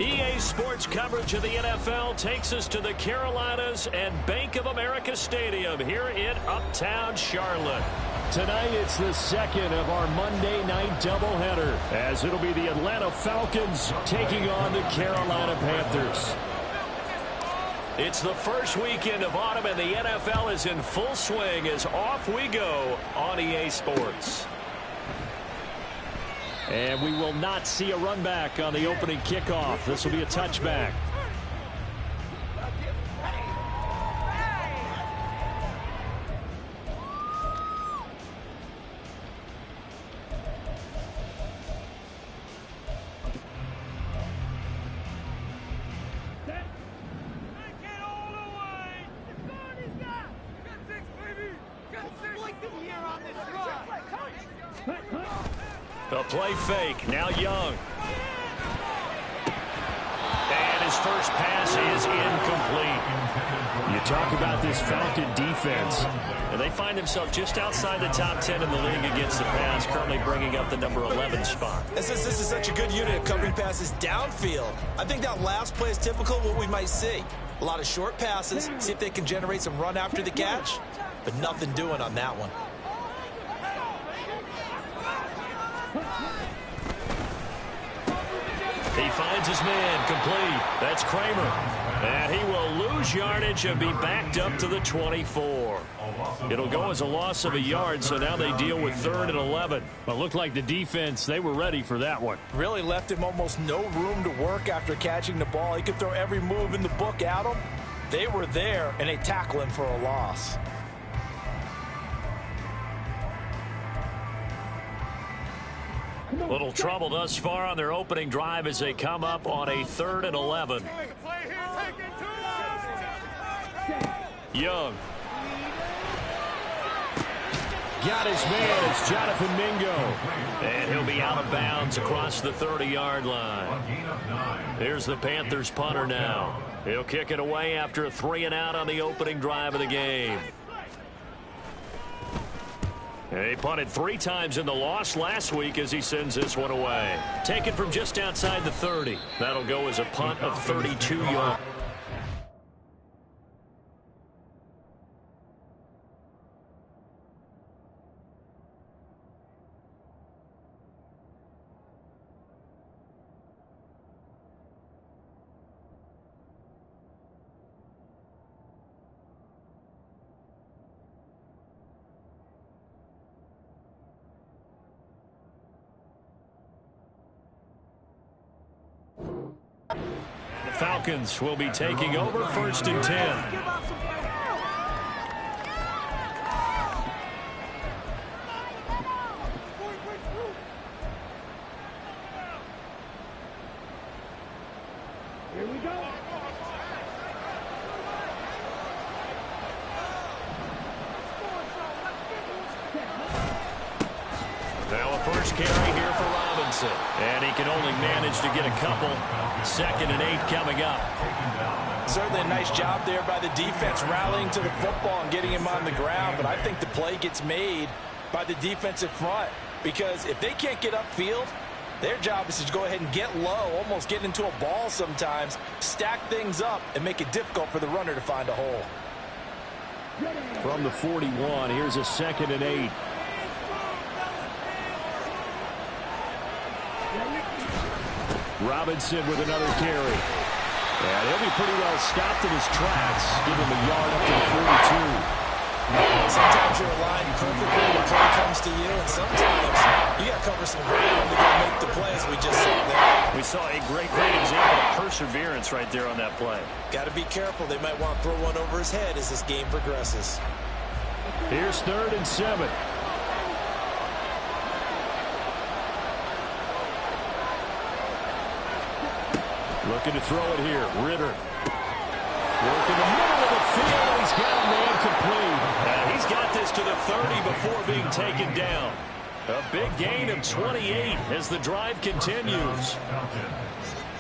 EA Sports coverage of the NFL takes us to the Carolinas and Bank of America Stadium here in Uptown Charlotte. Tonight it's the second of our Monday night doubleheader, as it'll be the Atlanta Falcons taking on the Carolina Panthers. It's the first weekend of autumn and the NFL is in full swing as off we go on EA Sports. And we will not see a run back on the opening kickoff. This will be a touchback. The play fake, now Young. And his first pass is incomplete. You talk about this Falcon defense. And they find themselves just outside the top 10 in the league against the pass, currently bringing up the number 11 spot. This is such a good unit of covering passes downfield. I think that last play is typical of what we might see. A lot of short passes, see if they can generate some run after the catch, but nothing doing on that one. He finds his man, complete. That's Kramer. And he will lose yardage and be backed up to the 24. It'll go as a loss of a yard, so now they deal with 3rd and 11. But looked like the defense, they were ready for that one. Really left him almost no room to work after catching the ball. He could throw every move in the book at him. They were there, and they tackle him for a loss. Little trouble thus far on their opening drive as they come up on a 3rd and 11. Young. Got his man. It's Jonathan Mingo. And he'll be out of bounds across the 30-yard line. Here's the Panthers punter now. He'll kick it away after a 3-and-out on the opening drive of the game. He punted 3 times in the loss last week as he sends this one away. Taken from just outside the 30. That'll go as a punt of 32 yards. Falcons will be taking over 1st and 10. Here we go. Now a first carry here for Robinson. And he can only manage to get a couple. 2nd and 8 coming up. Certainly a nice job there by the defense rallying to the football and getting him on the ground, but I think the play gets made by the defensive front because if they can't get upfield, their job is to go ahead and get low, almost get into a ball sometimes, stack things up, and make it difficult for the runner to find a hole. From the 41, here's a 2nd and 8. Robinson with another carry. And he'll be pretty well stopped in his tracks. Give him a yard up to the 42. Sometimes you're aligned perfectly when the play comes to you, and sometimes you got to cover some ground to go make the plays we just saw there. We saw a great example of perseverance right there on that play. Got to be careful. They might want to throw one over his head as this game progresses. Here's 3rd and 7. Looking to throw it here. Ritter. Working the middle of the field. He's got a man complete. And he's got this to the 30 before being taken down. A big gain of 28 as the drive continues.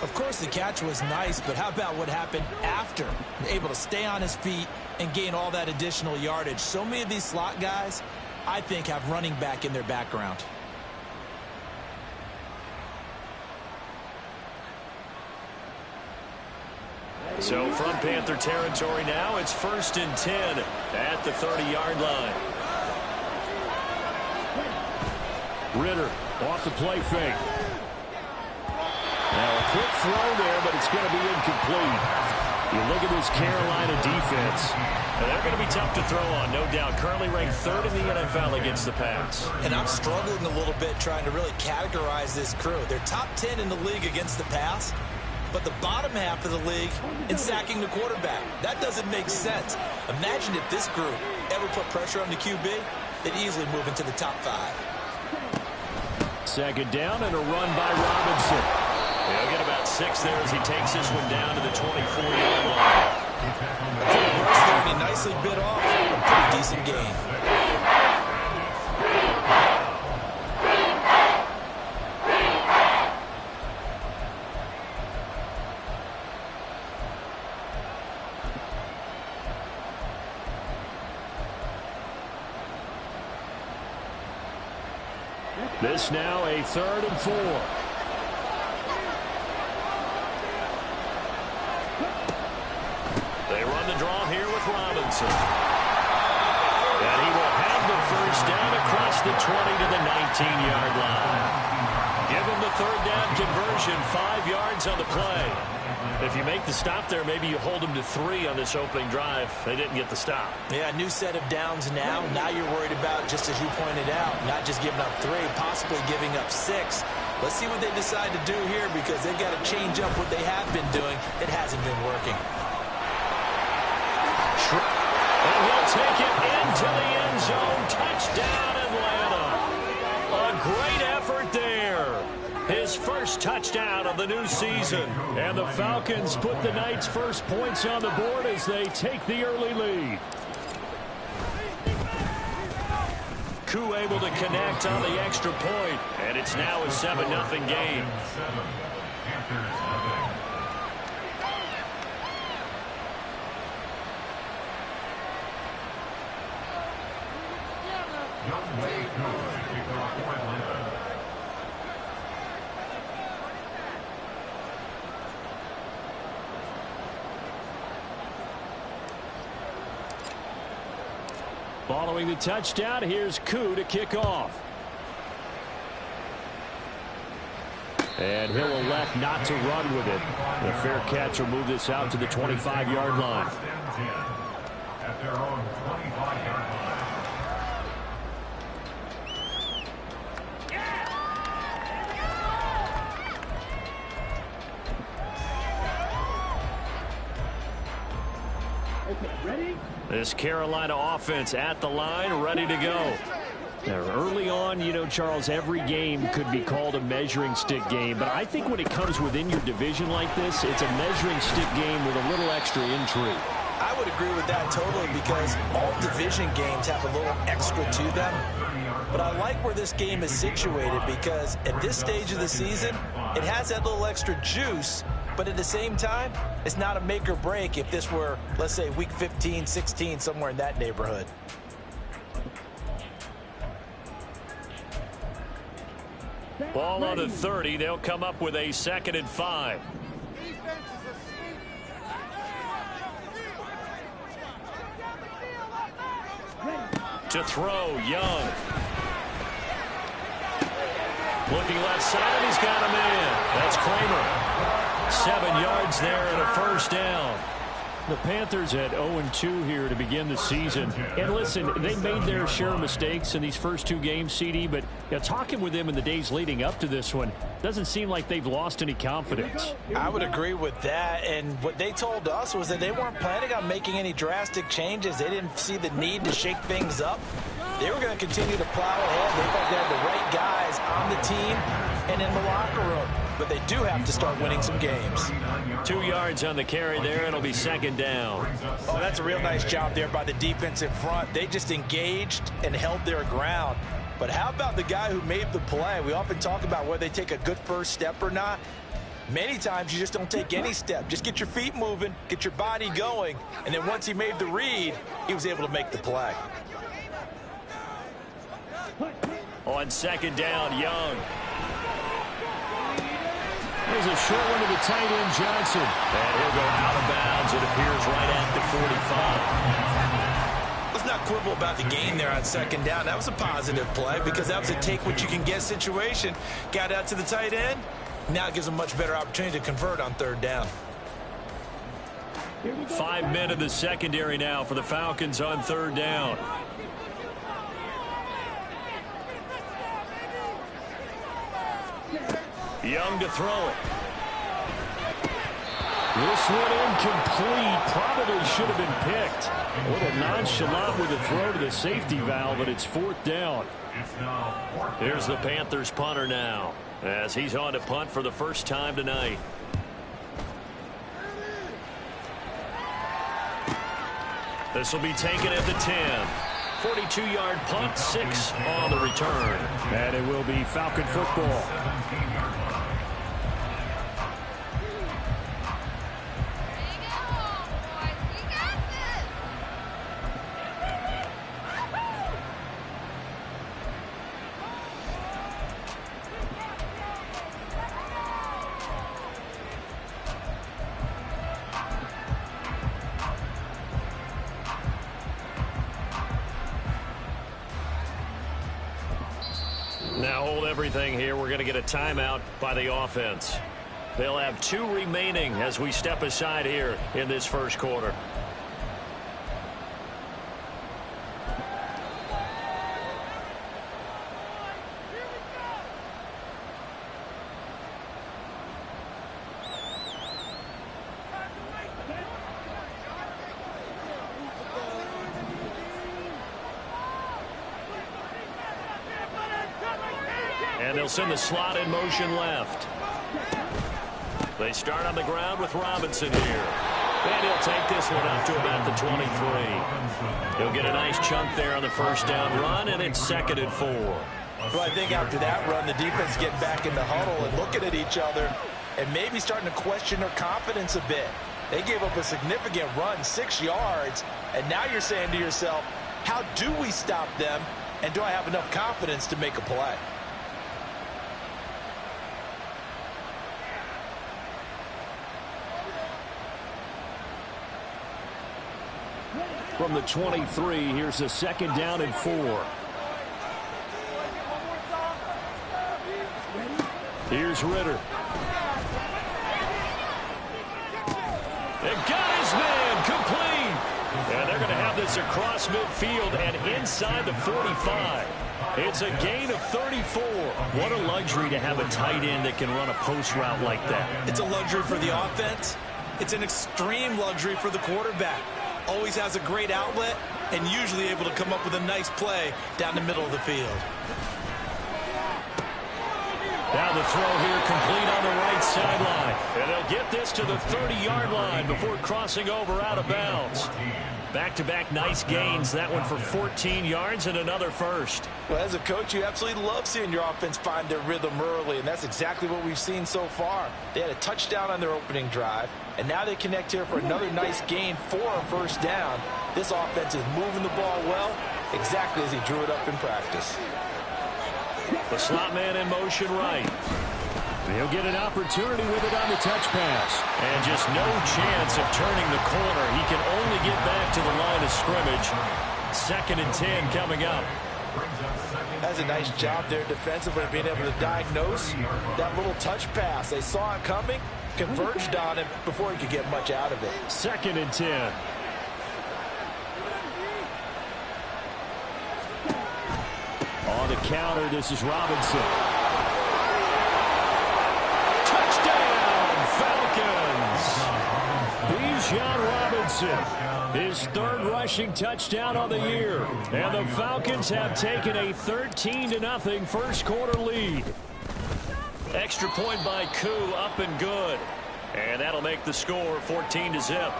Of course, the catch was nice, but how about what happened after? Able to stay on his feet and gain all that additional yardage. So many of these slot guys, I think, have running back in their background. So from Panther territory now, it's 1st and 10 at the 30-yard line. Ritter off the play fake. Now a quick throw there, but it's going to be incomplete. You look at this Carolina defense, and they're going to be tough to throw on, no doubt. Currently ranked 3rd in the NFL against the pass. And I'm struggling a little bit trying to really categorize this crew. They're top 10 in the league against the pass, but the bottom half of the league in sacking the quarterback. That doesn't make sense. Imagine if this group ever put pressure on the QB, they'd easily move into the top 5. 2nd down and a run by Robinson. He'll get about 6 there as he takes this one down to the 24-yard line. He nicely bit off a pretty decent gain. This now a 3rd and 4. They run the draw here with Robinson. And he will have the 1st down across the 20 to the 19-yard line. Give him the 3rd down conversion, 5 yards on the play. If you make the stop there, maybe you hold them to 3 on this opening drive. They didn't get the stop. Yeah, new set of downs now. Now you're worried about, just as you pointed out, not just giving up 3, possibly giving up 6. Let's see what they decide to do here because they've got to change up what they have been doing. It hasn't been working. And he'll take it into the end zone. Touchdown, Atlanta. A great effort there. His 1st touchdown of the new season. And the Falcons put the night's first points on the board as they take the early lead. Koo able to connect on the extra point. And it's now a 7-0 game. Following the touchdown, here's Koo to kick off. And he'll elect not to run with it. The fair catch will move this out to the 25-yard line. At their own 25-yard line. This Carolina offense at the line, ready to go. Now, early on, you know, Charles, every game could be called a measuring stick game. But I think when it comes within your division like this, it's a measuring stick game with a little extra intrigue. I would agree with that totally because all division games have a little extra to them. But I like where this game is situated because at this stage of the season, it has that little extra juice. But at the same time, it's not a make or break if this were, let's say, week 15, 16, somewhere in that neighborhood. Ball on the 30. They'll come up with a 2nd and 5. To throw, Young. Looking left side, and he's got him in. That's Kramer. 7 yards there and a 1st down. The Panthers at 0-2 here to begin the season. And listen, they made their share of mistakes in these first two games, CD, but talking with them in the days leading up to this one, doesn't seem like they've lost any confidence. I would agree with that, and what they told us was that they weren't planning on making any drastic changes. They didn't see the need to shake things up. They were going to continue to plow ahead. They thought they had the right guys on the team and in the locker room. But they do have to start winning some games. 2 yards on the carry there. It'll be second down. Oh, that's a real nice job there by the defensive front. They just engaged and held their ground. But how about the guy who made the play? We often talk about whether they take a good first step or not. Many times you just don't take any step. Just get your feet moving, get your body going, and then once he made the read, he was able to make the play. On second down, Young. There's a short one to the tight end, Johnson. And he'll go out of bounds. It appears right at the 45. Let's not quibble about the gain there on second down. That was a positive play because that was a take-what-you-can-get situation. Got out to the tight end. Now it gives a much better opportunity to convert on third down. 5 men in the secondary now for the Falcons on third down. Young to throw it. This one incomplete. Probably should have been picked. A little nonchalant with a throw to the safety valve, but it's fourth down. Here's the Panthers punter now, as he's on to punt for the first time tonight. This will be taken at the 10. 42-yard punt, 6 on the return. And it will be Falcon football. Now hold everything here. We're going to get a timeout by the offense. They'll have 2 remaining as we step aside here in this first quarter. And they'll send the slot in motion left. They start on the ground with Robinson here. And he'll take this one up to about the 23. He'll get a nice chunk there on the first down run, and it's 2nd and 4. Well, I think after that run, the defense getting back in the huddle and looking at each other and maybe starting to question their confidence a bit. They gave up a significant run, 6 yards, and now you're saying to yourself, how do we stop them, and do I have enough confidence to make a play? From the 23, here's a 2nd down and 4. Here's Ritter. They got his man complete. And they're going to have this across midfield and inside the 45. It's a gain of 34. What a luxury to have a tight end that can run a post route like that. It's a luxury for the offense. It's an extreme luxury for the quarterback. Always has a great outlet and usually able to come up with a nice play down the middle of the field. Now the throw here complete on the right sideline. And they'll get this to the 30-yard line before crossing over out of bounds. Back-to-back nice gains. That one for 14 yards and another first. Well, as a coach, you absolutely love seeing your offense find their rhythm early, and that's exactly what we've seen so far. They had a touchdown on their opening drive, and now they connect here for another nice gain for a first down. This offense is moving the ball well, exactly as he drew it up in practice. The slot man in motion right. He'll get an opportunity with it on the touch pass. And just no chance of turning the corner. He can only get back to the line of scrimmage. 2nd and 10 coming up. That's a nice job there defensively, being able to diagnose that little touch pass. They saw it coming, converged on him before he could get much out of it. 2nd and 10. On the counter, this is Robinson. Touchdown, Falcons! Bijan Robinson, his 3rd rushing touchdown on the year. And the Falcons have taken a 13-0 first quarter lead. Extra point by Koo, up and good. And that'll make the score 14-0.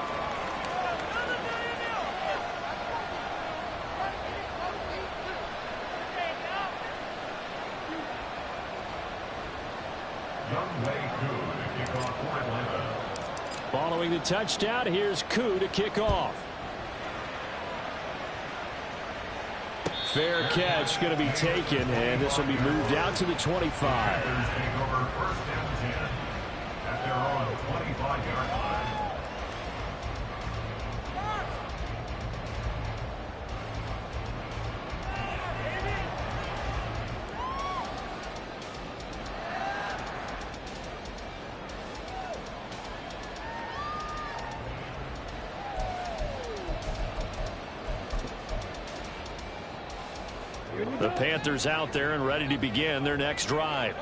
Following the touchdown, here's Koo to kick off. Fair catch going to be taken, and this will be moved out to the 25. The Panthers out there and ready to begin their next drive.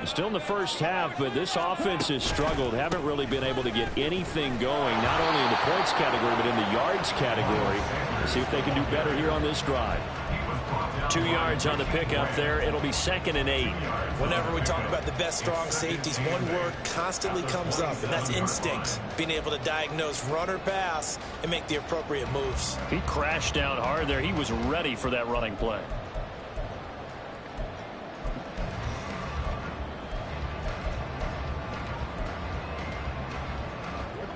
Still in the first half, but this offense has struggled. Haven't really been able to get anything going, not only in the points category, but in the yards category. Let's see if they can do better here on this drive. 2 yards on the pickup there. It'll be 2nd and 8. Whenever we talk about the best strong safeties, one word constantly comes up, and that's instinct. Being able to diagnose run or pass and make the appropriate moves. He crashed down hard there. He was ready for that running play.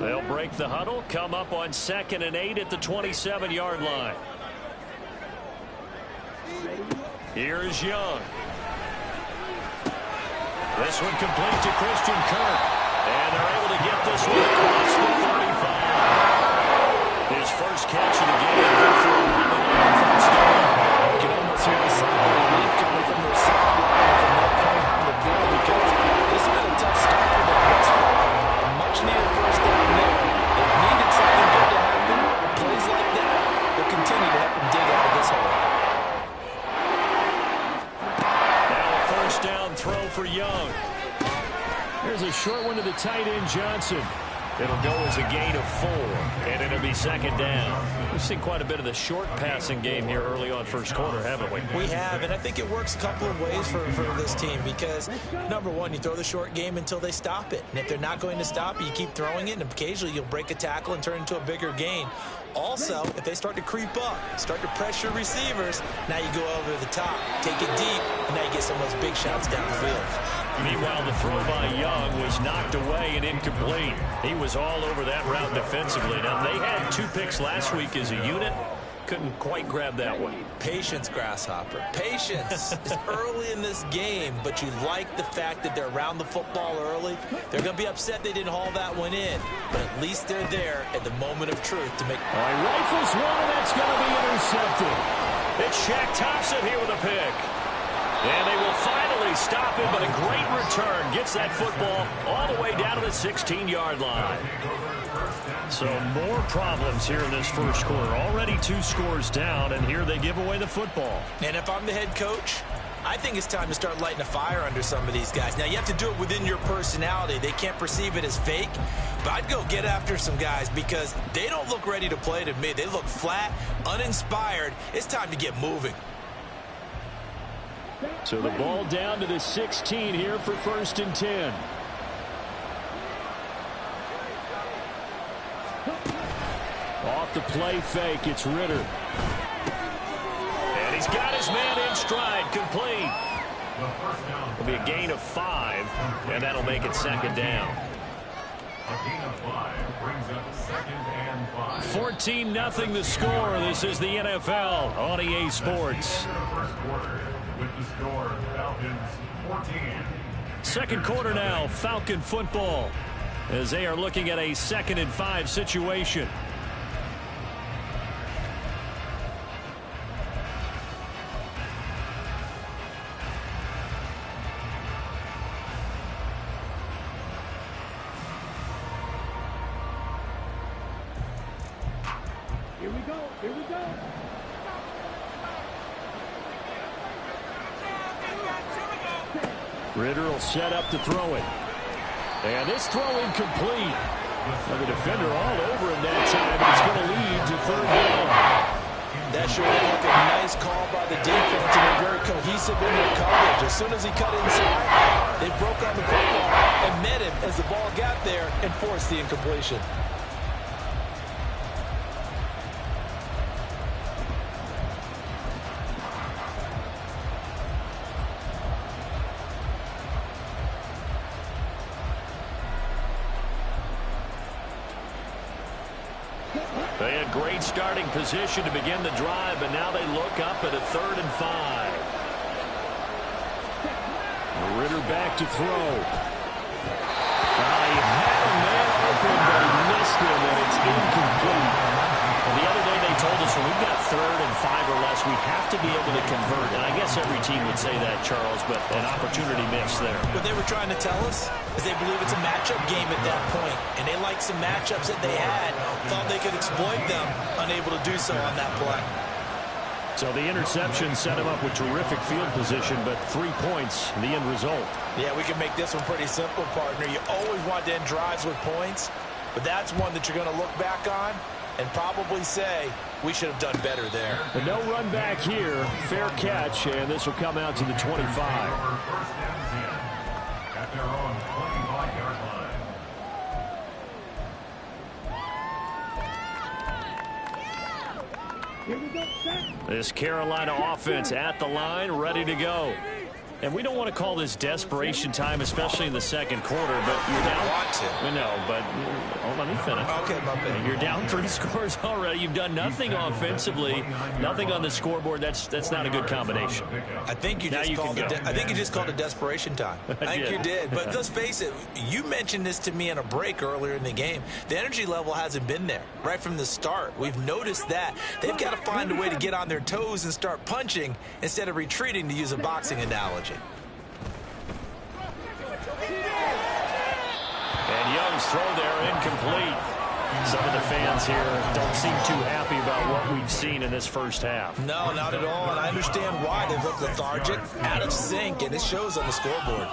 They'll break the huddle, come up on 2nd and 8 at the 27-yard line. Here's Young. This one complete to Christian Kirk. And they're able to get this one across the 35. His first catch of the game. Good for 11 on first down. You can almost hear the sound of relief coming from their sideline from that point on the field, because this has been a tough start for them thus far. A much-needed first down there. They needed something good to happen. Plays like that will continue to help them dig out of this hole. Down throw for Young. There's a short one to the tight end, Johnson. It'll go as a gain of 4, and it'll be 2nd down. We've seen quite a bit of the short passing game here early on first quarter, haven't we? We have, and I think it works a couple of ways for this team, because, number one, you throw the short game until they stop it. And if they're not going to stop it, you keep throwing it, and occasionally you'll break a tackle and turn into a bigger gain. Also, if they start to creep up, start to pressure receivers, now you go over the top, take it deep, and now you get some of those big shots downfield. Meanwhile, the throw by Young was knocked away and incomplete. He was all over that route defensively. Now, they had 2 picks last week as a unit. Couldn't quite grab that one. Patience, Grasshopper. Patience. It's early in this game, but you like the fact that they're around the football early. They're going to be upset they didn't haul that one in, but at least they're there at the moment of truth to make... All right, rifles one, and that's going to be intercepted. It's Shaq Thompson here with a pick. And they will finally stop him, but a great return. Gets that football all the way down to the 16-yard line. So more problems here in this first quarter. Already 2 scores down, and here they give away the football. And if I'm the head coach, I think it's time to start lighting a fire under some of these guys. Now, you have to do it within your personality. They can't perceive it as fake, but I'd go get after some guys because they don't look ready to play to me. They look flat, uninspired. It's time to get moving. So the ball down to the 16 here for 1st and 10. Off the play fake, it's Ritter. And he's got his man in stride, complete. It'll be a gain of 5, and that'll make it 2nd down. A gain of 5 brings up 2nd and 5. 14-0 the score. This is the NFL on EA Sports. First quarter with the score, Falcons 14. Second quarter now, Falcon football, as they are looking at a 2nd and 5 situation. Ritter will set up to throw it. And this throw incomplete. Well, the defender all over him that time. It's going to lead to third down. That sure looked like a nice call by the defense, and they're very cohesive in their coverage. As soon as he cut inside, they broke on the football and met him as the ball got there and forced the incompletion. They had great starting position to begin the drive, but now they look up at a 3rd and 5. Ritter back to throw. He had a man open, but he missed him, and it's incomplete. And the other day they told us when we've got 3rd and 5 or less, we have to be able to convert. And I guess every team would say that, Charles, but an opportunity missed there. What they were trying to tell us is they believe it's a matchup game at that point, and they liked some matchups that they had, thought they could exploit them, unable to do so on that play. So the interception set him up with terrific field position, but 3 points, the end result. Yeah, we can make this one pretty simple, partner. You always want to end drives with points, but that's one that you're going to look back on and probably say, we should have done better there. But no run back here. Fair catch, and this will come out to the 25. First and 10 at their own 25-yard line. This Carolina offense at the line, ready to go. And we don't want to call this desperation time, especially in the second quarter, but you're down. But let me finish. Okay, my bad. You're down 3 scores already. You've done nothing offensively, nothing on the scoreboard. That's not a good combination. I think you just called it desperation time. I think you did. But let's face it, you mentioned this to me in a break earlier in the game. The energy level hasn't been there right from the start. We've noticed that. They've got to find a way to get on their toes and start punching instead of retreating, to use a boxing analogy. And Young's throw there incomplete. Some of the fans here don't seem too happy about what we've seen in this first half. No, not at all, and I understand why. They've looked lethargic, out of sync, and it shows on the scoreboard.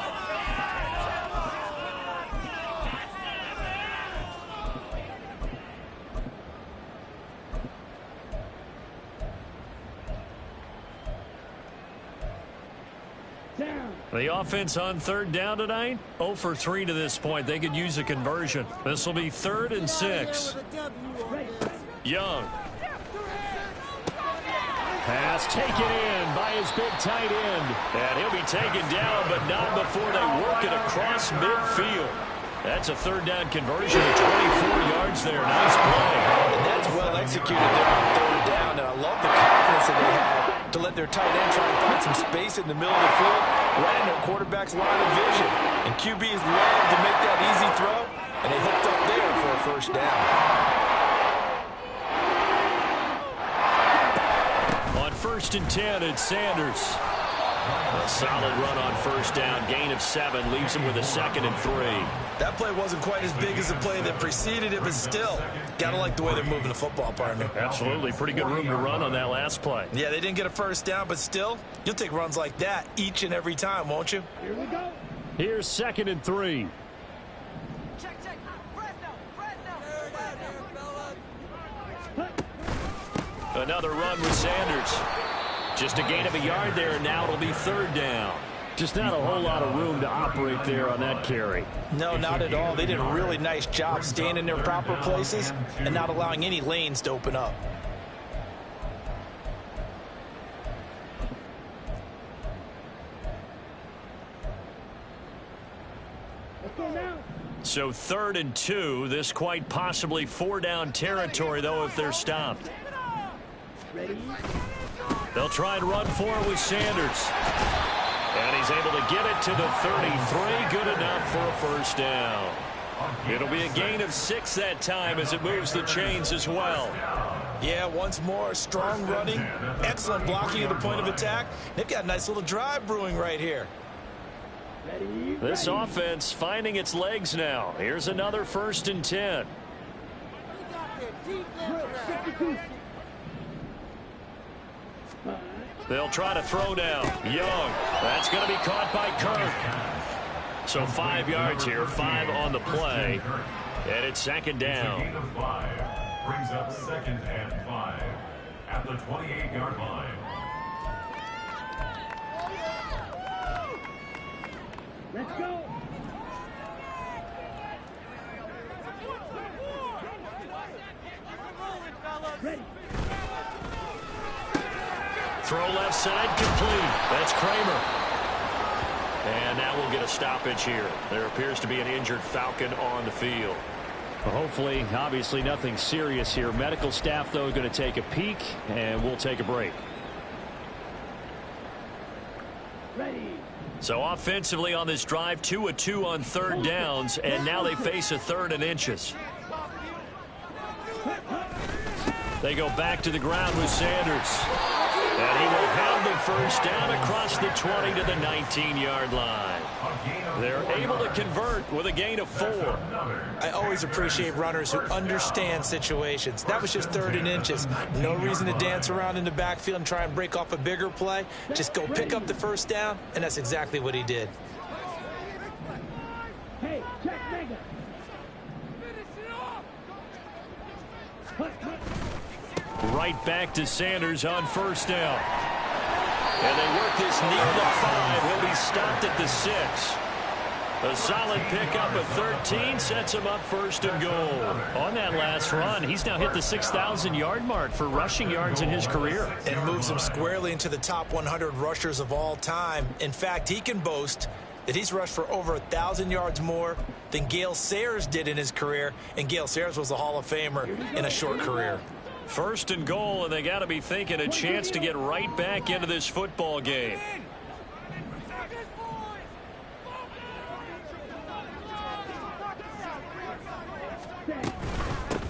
The offense on 3rd down tonight, 0 for 3 to this point. They could use a conversion. This will be 3rd and 6. Young. Pass taken in by his big tight end. And he'll be taken down, but not before they work it across midfield. That's a 3rd down conversion of 24 yards there. Nice play. And that's well executed there on 3rd down, and I love the confidence that they had to let their tight end try and find some space in the middle of the field, right in their quarterback's line of vision. And QBs love to make that easy throw, and they hooked up there for a 1st down. On 1st and 10, it's Sanders. A solid run on 1st down, gain of 7, leaves him with a 2nd and 3. That play wasn't quite as big as the play that preceded it, but still, gotta like the way they're moving the football, partner. Absolutely, pretty good room to run on that last play. Yeah, they didn't get a 1st down, but still, you'll take runs like that each and every time, won't you? Here we go. Here's 2nd and 3. Check. Fresno. Another run with Sanders. Just a gain of a yard there, and now it'll be 3rd down. Just not a whole lot of room to operate there on that carry. No, not at all. They did a really nice job staying in their proper places and not allowing any lanes to open up. So 3rd and 2. This quite possibly 4-down territory, though, if they're stopped. They'll try and run for it with Sanders. And he's able to get it to the 33. Good enough for a 1st down. It'll be a gain of 6 that time as it moves the chains as well. Yeah, once more, strong running, excellent blocking at the point of attack. They've got a nice little drive brewing right here. This offense finding its legs now. Here's another 1st and 10. They'll try to throw down. Young. That's going to be caught by Kirk. So 5 yards here, 5 on the play. And it's second down. Gain of 5 brings up 2nd and 5 at the 28-yard line. Let's go. Ready. Throw left side, complete. That's Kramer. And now we'll get a stoppage here. There appears to be an injured Falcon on the field. Well, hopefully, obviously nothing serious here. Medical staff, though, going to take a peek, and we'll take a break. Ready. So offensively on this drive, 2 of 2 on third downs, and now they face a 3rd and inches. They go back to the ground with Sanders. And he will have the first down across the 20 to the 19-yard line. They're able to convert with a gain of 4. I always appreciate runners who understand situations. That was just 3rd and inches. No reason to dance around in the backfield and try and break off a bigger play. Just go pick up the first down, and that's exactly what he did. Hey, check mega. Right back to Sanders on first down. And they work this near the 5. He'll be stopped at the 6. A solid pickup of 13 sets him up 1st and goal. On that last run, he's now hit the 6,000-yard mark for rushing yards in his career. And moves him squarely into the top 100 rushers of all time. In fact, he can boast that he's rushed for over 1,000 yards more than Gale Sayers did in his career. And Gale Sayers was a Hall of Famer in a short career. 1st and goal, and they got to be thinking a chance to get right back into this football game.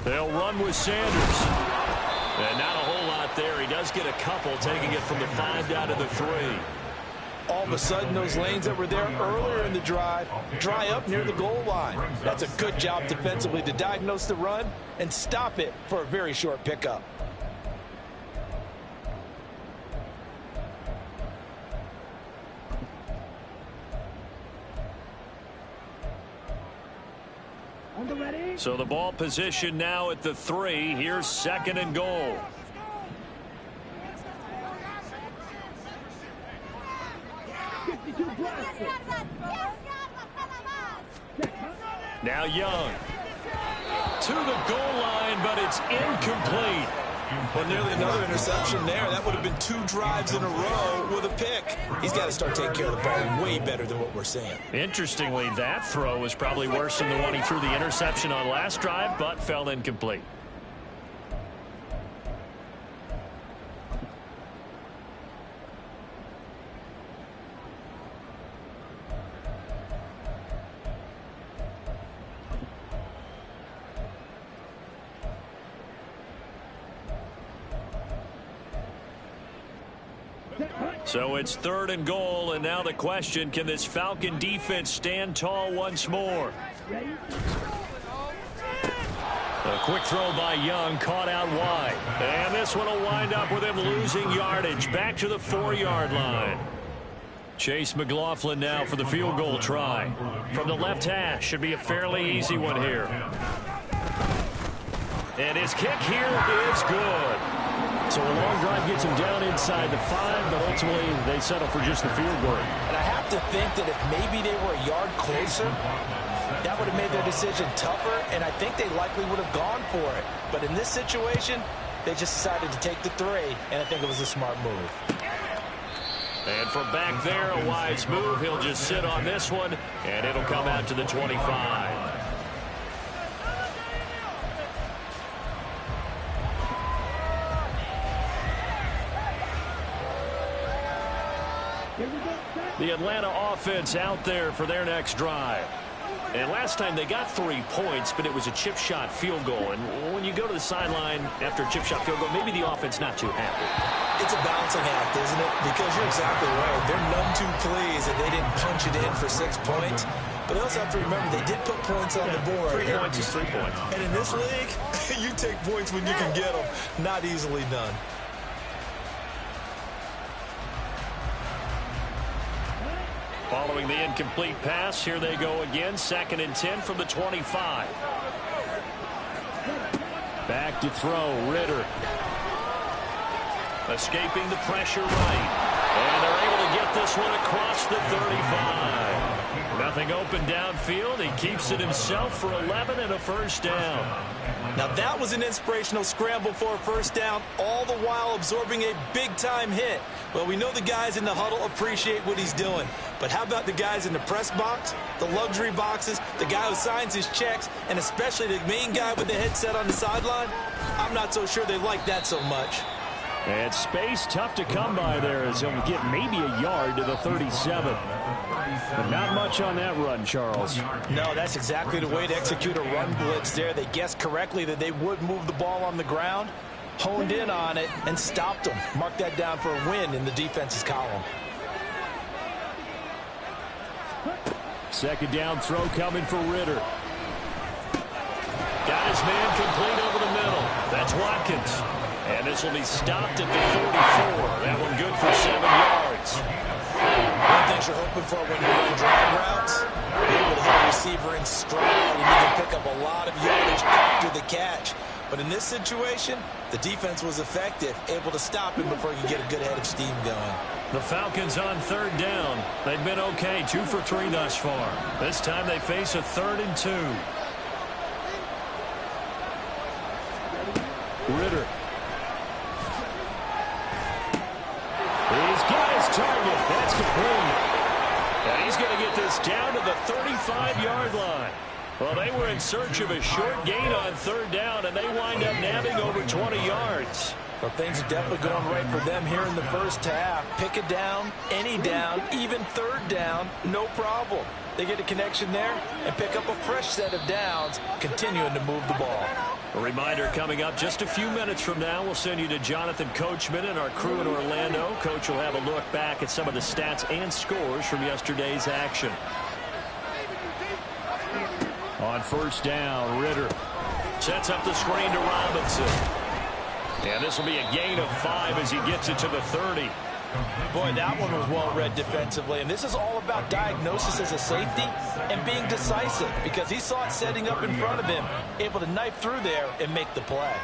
They'll run with Sanders. And not a whole lot there. He does get a couple, taking it from the 5 down to the 3. All of a sudden, those lanes that were there earlier in the drive dry up near the goal line. That's a good job defensively to diagnose the run and stop it for a very short pickup. So the ball position now at the 3. Here's 2nd and goal. Now Young to the goal line, but it's incomplete. Well, nearly another interception there. That would have been 2 drives in a row with a pick. He's got to start taking care of the ball way better than what we're seeing. Interestingly, that throw was probably worse than the one he threw the interception on last drive, but fell incomplete. So it's 3rd and goal, and now the question, can this Falcon defense stand tall once more? A quick throw by Young, caught out wide. And this one will wind up with him losing yardage, back to the 4-yard line. Chase McLaughlin now for the field goal try. From the left hash, should be a fairly easy one here. And his kick here is good. So a long drive gets him down inside the 5, but ultimately they settle for just the field goal. And I have to think that if maybe they were a yard closer, that would have made their decision tougher, and I think they likely would have gone for it. But in this situation, they just decided to take the 3, and I think it was a smart move. And from back there, a wise move. He'll just sit on this one, and it'll come out to the 25. The Atlanta offense out there for their next drive. And last time they got 3 points, but it was a chip shot field goal. And when you go to the sideline after a chip shot field goal, maybe the offense not too happy. It's a balancing act, isn't it? Because you're exactly right. They're none too pleased that they didn't punch it in for 6 points. But they also have to remember they did put points on the board. 3 points is 3 points. And in this league, you take points when you can get them. Not easily done. Following the incomplete pass, here they go again. 2nd and 10 from the 25. Back to throw, Ritter. Escaping the pressure right. And they're able to get this one across the 35. Nothing open downfield. He keeps it himself for 11 and a first down. Now that was an inspirational scramble for a first down, all the while absorbing a big-time hit. Well, we know the guys in the huddle appreciate what he's doing. But how about the guys in the press box, the luxury boxes, the guy who signs his checks, and especially the main guy with the headset on the sideline? I'm not so sure they like that so much. And space tough to come by there as he'll get maybe a yard to the 37. But not much on that run, Charles. No, that's exactly the way to execute a run blitz there. They guessed correctly that they would move the ball on the ground, honed in on it, and stopped them. Mark that down for a win in the defense's column. 2nd down throw coming for Ritter. Got his man complete over the middle. That's Watkins. And this will be stopped at the 44. That one good for 7 yards. One thing you're hoping for when you run drag routes, you're able to hit a receiver in stride, and you can pick up a lot of yardage after the catch. But in this situation, the defense was effective, able to stop him before he could get a good head of steam going. The Falcons on 3rd down. They've been okay, 2 for 3 thus far. This time they face a 3rd and 2. Ritter. He's got his target. That's complete. And he's going to get this down to the 35-yard line. Well, they were in search of a short gain on 3rd down, and they wind up nabbing over 20 yards. Well, things are definitely going right for them here in the first half. Pick a down, any down, even 3rd down, no problem. They get a connection there and pick up a fresh set of downs, continuing to move the ball. A reminder coming up just a few minutes from now. We'll send you to Jonathan Coachman and our crew in Orlando. Coach will have a look back at some of the stats and scores from yesterday's action. On 1st down, Ritter. Sets up the screen to Robinson. And this will be a gain of 5 as he gets it to the 30. Boy, that one was well read defensively. And this is all about diagnosis as a safety and being decisive, because he saw it setting up in front of him, able to knife through there and make the play.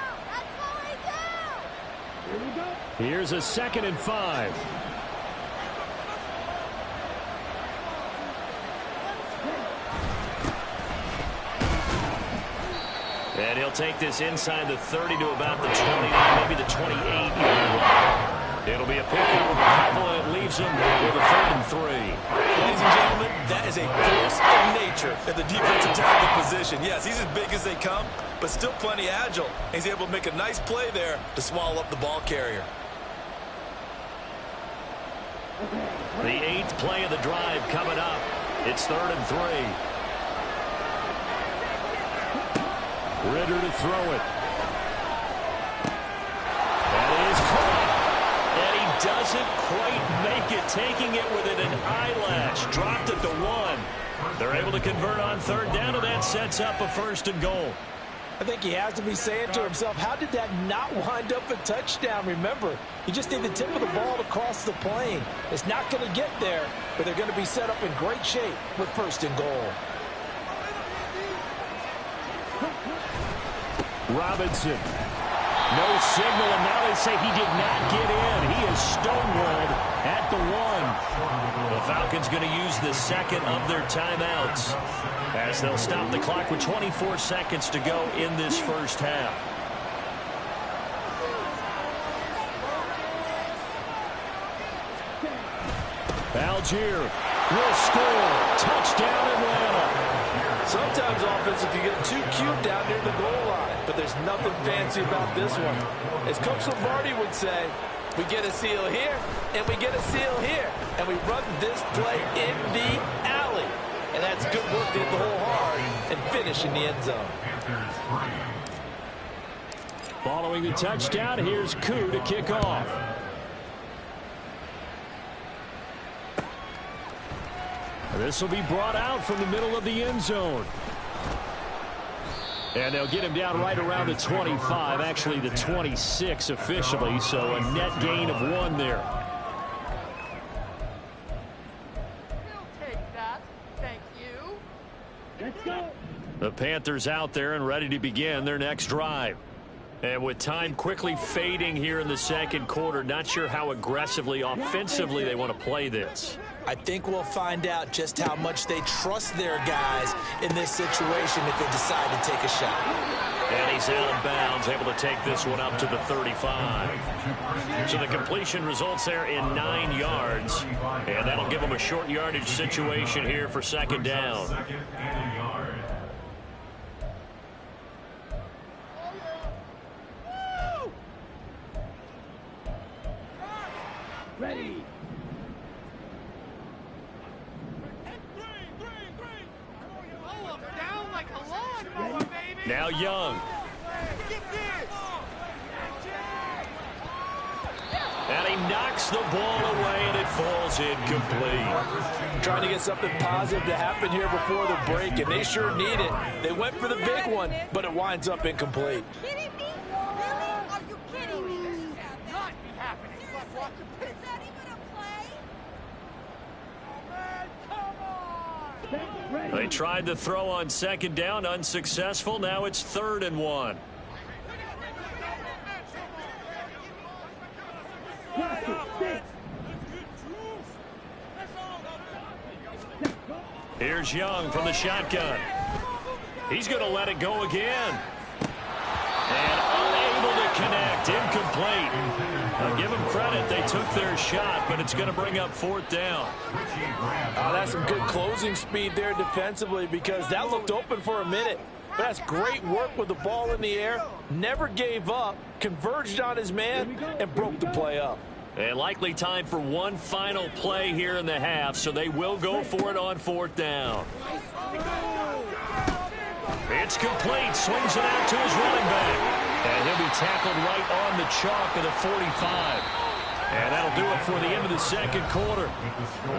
Here's a 2nd and 5. And he'll take this inside the 30 to about the 29, maybe the 28-yard line. It'll be a pickup of a couple, and it leaves him with a 3rd and 3. Ladies and gentlemen, that is a force of nature at the defensive tackle position. Yes, he's as big as they come, but still plenty agile. He's able to make a nice play there to swallow up the ball carrier. The 8th play of the drive coming up. It's 3rd and 3. Ritter to throw it. That is caught. And he doesn't quite make it, taking it within an eyelash. Dropped at the 1. They're able to convert on 3rd down, and that sets up a 1st and goal. I think he has to be saying to himself, how did that not wind up a touchdown? Remember, you just need the tip of the ball to cross the plane. It's not going to get there, but they're going to be set up in great shape with 1st and goal. Robinson. No signal, and now they say he did not get in. He is stonewalled at the 1. The Falcons going to use the 2nd of their timeouts as they'll stop the clock with 24 seconds to go in this first half. Algier will score. Touchdown, Atlanta. Sometimes offensive, you get too cute down near the goal line, but there's nothing fancy about this one. As Coach Lombardi would say, we get a seal here, and we get a seal here, and we run this play in the alley. And that's good work to hit the hole hard and finish in the end zone. Following the touchdown, here's Koo to kick off. This will be brought out from the middle of the end zone. And they'll get him down right around the 25, actually the 26 officially, so a net gain of 1 there. Let's go. The Panthers out there and ready to begin their next drive. And with time quickly fading here in the second quarter, not sure how aggressively, offensively they want to play this. I think we'll find out just how much they trust their guys in this situation if they decide to take a shot. And he's out of bounds, able to take this one up to the 35. So the completion results there in 9 yards. And that'll give them a short yardage situation here for second down. Ready. Now Young. And he knocks the ball away, and it falls incomplete. Trying to get something positive to happen here before the break, and they sure need it. They went for the big one, but it winds up incomplete. Kidding me? Really? Are you kidding me? This cannot be happening. Seriously, is that even a play? Oh, man, come on! Ready. They tried to throw on second down, unsuccessful. Now it's 3rd and 1. Here's Young from the shotgun. He's going to let it go again. And unable to connect. Incomplete. Now give them credit. They took their shot, but it's going to bring up 4th down. Oh, that's some good closing speed there defensively because that looked open for a minute. But that's great work with the ball in the air. Never gave up, converged on his man, and broke the play up. And likely time for one final play here in the half, so they will go for it on 4th down. It's complete. Swings it out to his running back. And he'll be tackled right on the chalk of the 45. And that'll do it for the end of the second quarter.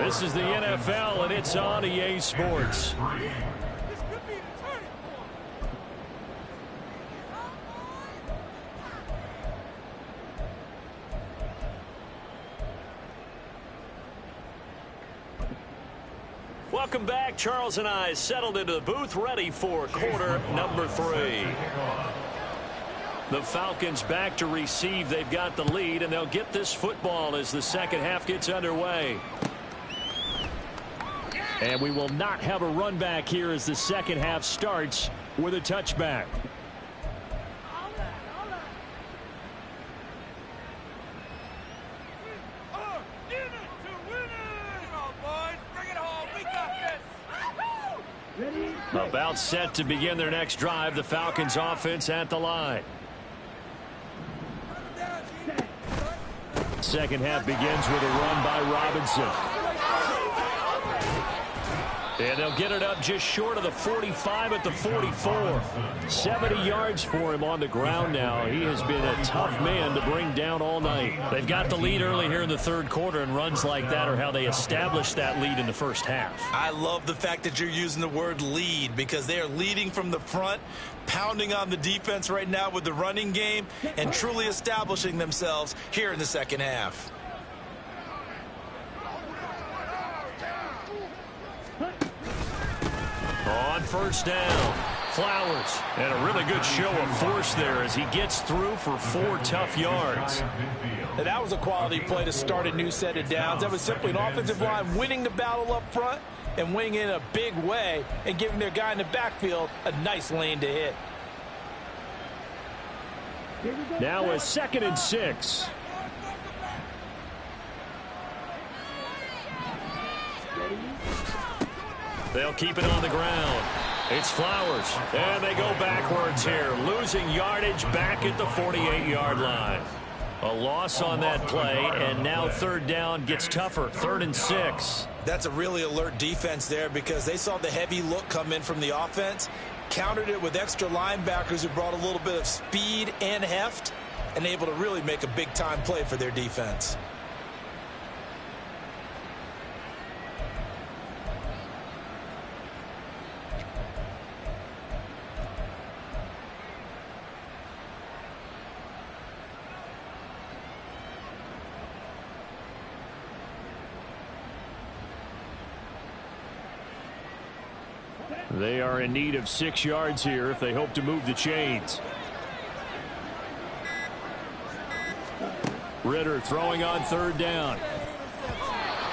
This is the NFL, and it's on EA Sports. Welcome back. Charles and I settled into the booth, ready for quarter number 3. The Falcons back to receive. They've got the lead, and they'll get this football as the second half gets underway. And we will not have a run back here as the second half starts with a touchback. About set to begin their next drive. The Falcons offense at the line. Second half begins with a run by Robinson. And they'll get it up just short of the 45 at the 44. 70 yards for him on the ground now. He has been a tough man to bring down all night. They've got the lead early here in the third quarter, and runs like that are how they established that lead in the first half. I love the fact that you're using the word lead because they are leading from the front, pounding on the defense right now with the running game, and truly establishing themselves here in the second half. On first down, Flowers. And a really good show of force there as he gets through for 4 tough yards. And that was a quality play to start a new set of downs. That was simply an offensive line winning the battle up front and winning it in a big way and giving their guy in the backfield a nice lane to hit. Now a 2nd and 6. They'll keep it on the ground. It's Flowers. And they go backwards here, losing yardage back at the 48-yard line. A loss on that play, and now 3rd down gets tougher. 3rd and 6. That's a really alert defense there because they saw the heavy look come in from the offense, countered it with extra linebackers who brought a little bit of speed and heft, and able to really make a big-time play for their defense. They are in need of 6 yards here if they hope to move the chains. Ritter throwing on 3rd down.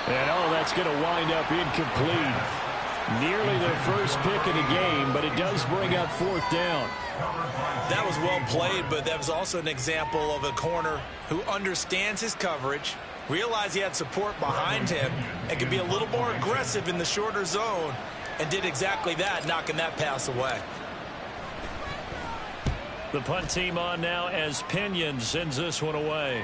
And that's going to wind up incomplete. Nearly their first pick of the game, but it does bring up 4th down. That was well played, but that was also an example of a corner who understands his coverage, realized he had support behind him, and could be a little more aggressive in the shorter zone, and did exactly that, knocking that pass away. The punt team on now as Pinion sends this one away.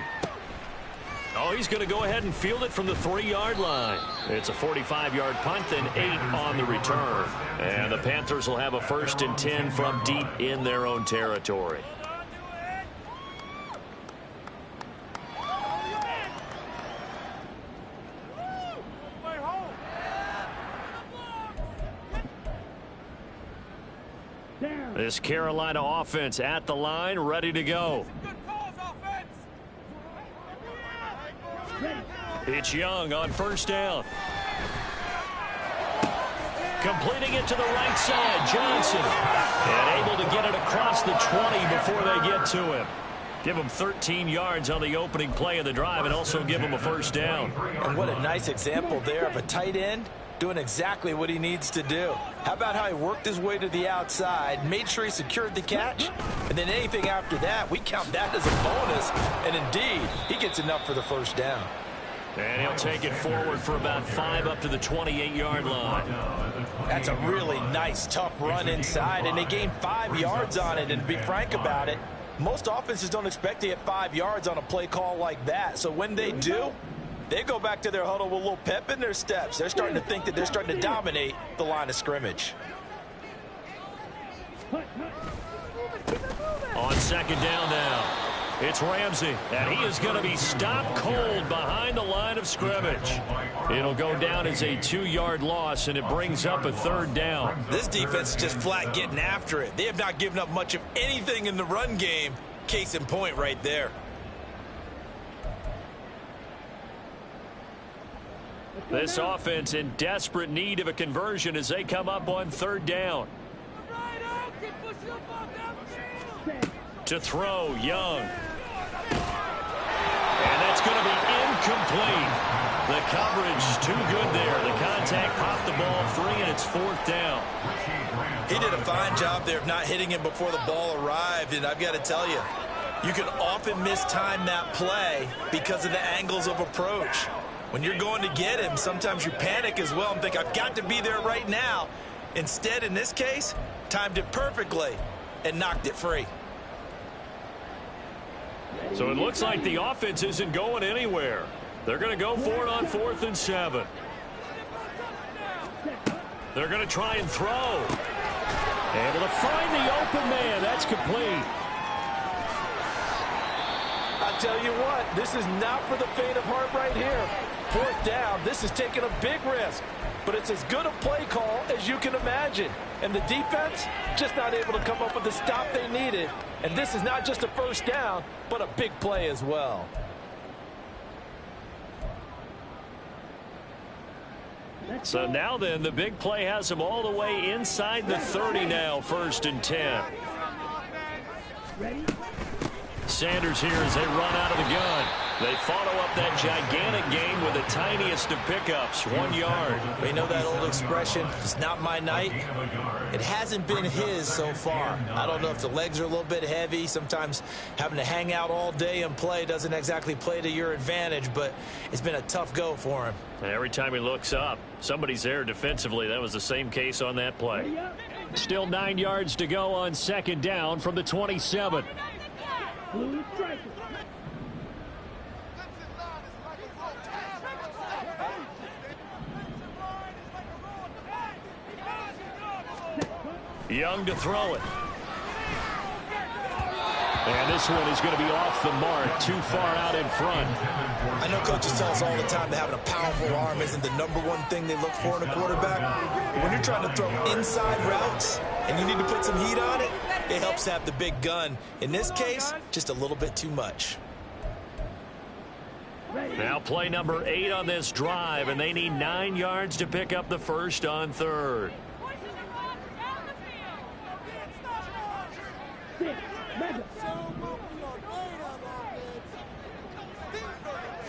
Oh, he's going to go ahead and field it from the 3-yard line. It's a 45-yard punt and 8 on the return. And the Panthers will have a 1st and 10 from deep in their own territory. This Carolina offense at the line, ready to go. It's Young on 1st down. Completing it to the right side, Johnson. And able to get it across the 20 before they get to him. Give him 13 yards on the opening play of the drive and also give him a 1st down. And what a nice example there of a tight end doing exactly what he needs to do. How about how he worked his way to the outside, made sure he secured the catch, and then anything after that, we count that as a bonus. And indeed, he gets enough for the 1st down. And he'll take it forward for about 5 up to the 28-yard line. That's a really nice, tough run inside, and they gained 5 yards on it. And to be frank about it, most offenses don't expect to get 5 yards on a play call like that. So when they do, they go back to their huddle with a little pep in their steps. They're starting to think that they're starting to dominate the line of scrimmage. On 2nd down now. It's Ramsey, and he is going to be stopped cold behind the line of scrimmage. It'll go down as a 2-yard loss, and it brings up a 3rd down. This defense is just flat getting after it. They have not given up much of anything in the run game. Case in point right there. This offense in desperate need of a conversion as they come up on 3rd down. To throw, Young. And that's going to be incomplete. The coverage too good there. The contact popped the ball free, and it's 4th down. He did a fine job there of not hitting him before the ball arrived, and I've got to tell you, you can often mistime that play because of the angles of approach. When you're going to get him, sometimes you panic as well and think, I've got to be there right now. Instead, in this case, timed it perfectly and knocked it free. So it looks like the offense isn't going anywhere. They're going to go for it on 4th and 7. They're going to try and throw. Able to find the open man. That's complete. I tell you what, this is not for the faint of heart right here. 4th down, this is taking a big risk. But it's as good a play call as you can imagine. And the defense just not able to come up with the stop they needed. And this is not just a 1st down, but a big play as well. So now then, the big play has them all the way inside the 30 now, 1st and 10. Sanders here as they run out of the gun. They follow up that gigantic gain with the tiniest of pickups, 1 yard. We know that old expression, it's not my night. It hasn't been his so far. I don't know if the legs are a little bit heavy. Sometimes having to hang out all day and play doesn't exactly play to your advantage, but it's been a tough go for him. And every time he looks up, somebody's there defensively. That was the same case on that play. Still 9 yards to go on 2nd down from the 27. Young to throw it. And this one is going to be off the mark, too far out in front. I know coaches tell us all the time that having a powerful arm isn't the #1 thing they look for in a quarterback. But when you're trying to throw inside routes and you need to put some heat on it, it helps have the big gun. In this case, just a little bit too much. Now play number 8 on this drive, and they need 9 yards to pick up the first on 3rd. 6. Mega.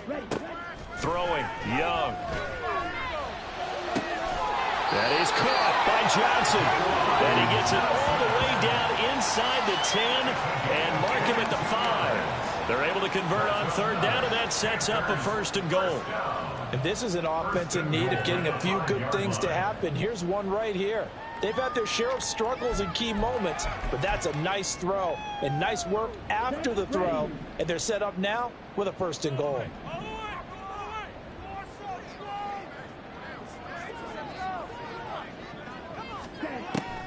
Ready. Throwing, Young. That is caught by Johnson. Then he gets it all the way down inside the 10 and mark him at the 5. They're able to convert on third down, and that sets up a 1st and goal. And this is an offense in need of getting a few good things to happen. Here's one right here. They've had their share of struggles in key moments, but that's a nice throw and nice work after the throw. And they're set up now with a 1st and goal.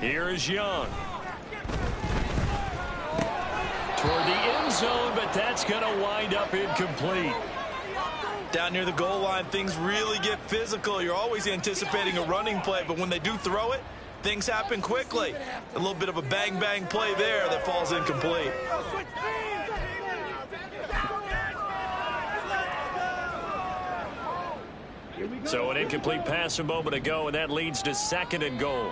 Here is Young. Toward the end zone, but that's going to wind up incomplete. Down near the goal line, things really get physical. You're always anticipating a running play, but when they do throw it, things happen quickly. A little bit of a bang-bang play there that falls incomplete. So an incomplete pass a moment ago, and that leads to 2nd and goal.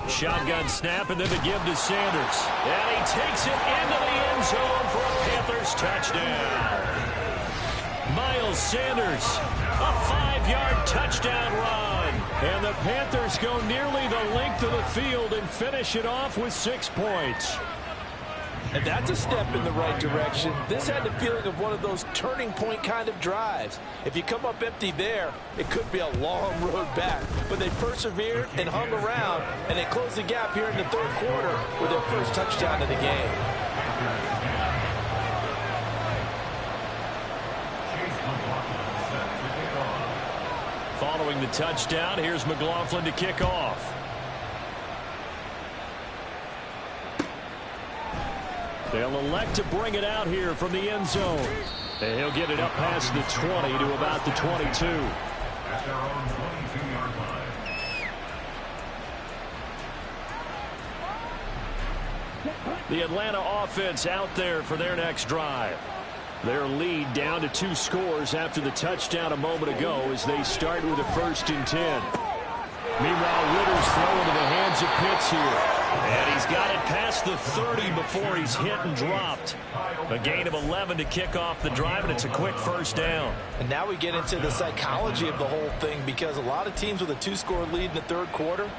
Shotgun snap, and then the give to Sanders. And he takes it into the end zone for a Panthers touchdown. Miles Sanders, a 5-yard touchdown run. And the Panthers go nearly the length of the field and finish it off with 6 points. And that's a step in the right direction. This had the feeling of one of those turning point kind of drives. If you come up empty there, it could be a long road back. But they persevered and hung around, and they closed the gap here in the 3rd quarter with their first touchdown of the game. Following the touchdown, here's McLaughlin to kick off. They'll elect to bring it out here from the end zone. And he'll get it up past the 20 to about the 22. At their own 22-yard line. The Atlanta offense out there for their next drive. Their lead down to 2 scores after the touchdown a moment ago as they start with a 1st and 10. Meanwhile, Ritter's throwing to the hands of Pitts here. And he's got it past the 30 before he's hit and dropped. A gain of 11 to kick off the drive, and it's a quick 1st down. And now we get into the psychology of the whole thing, because a lot of teams with a 2-score lead in the 3rd quarter,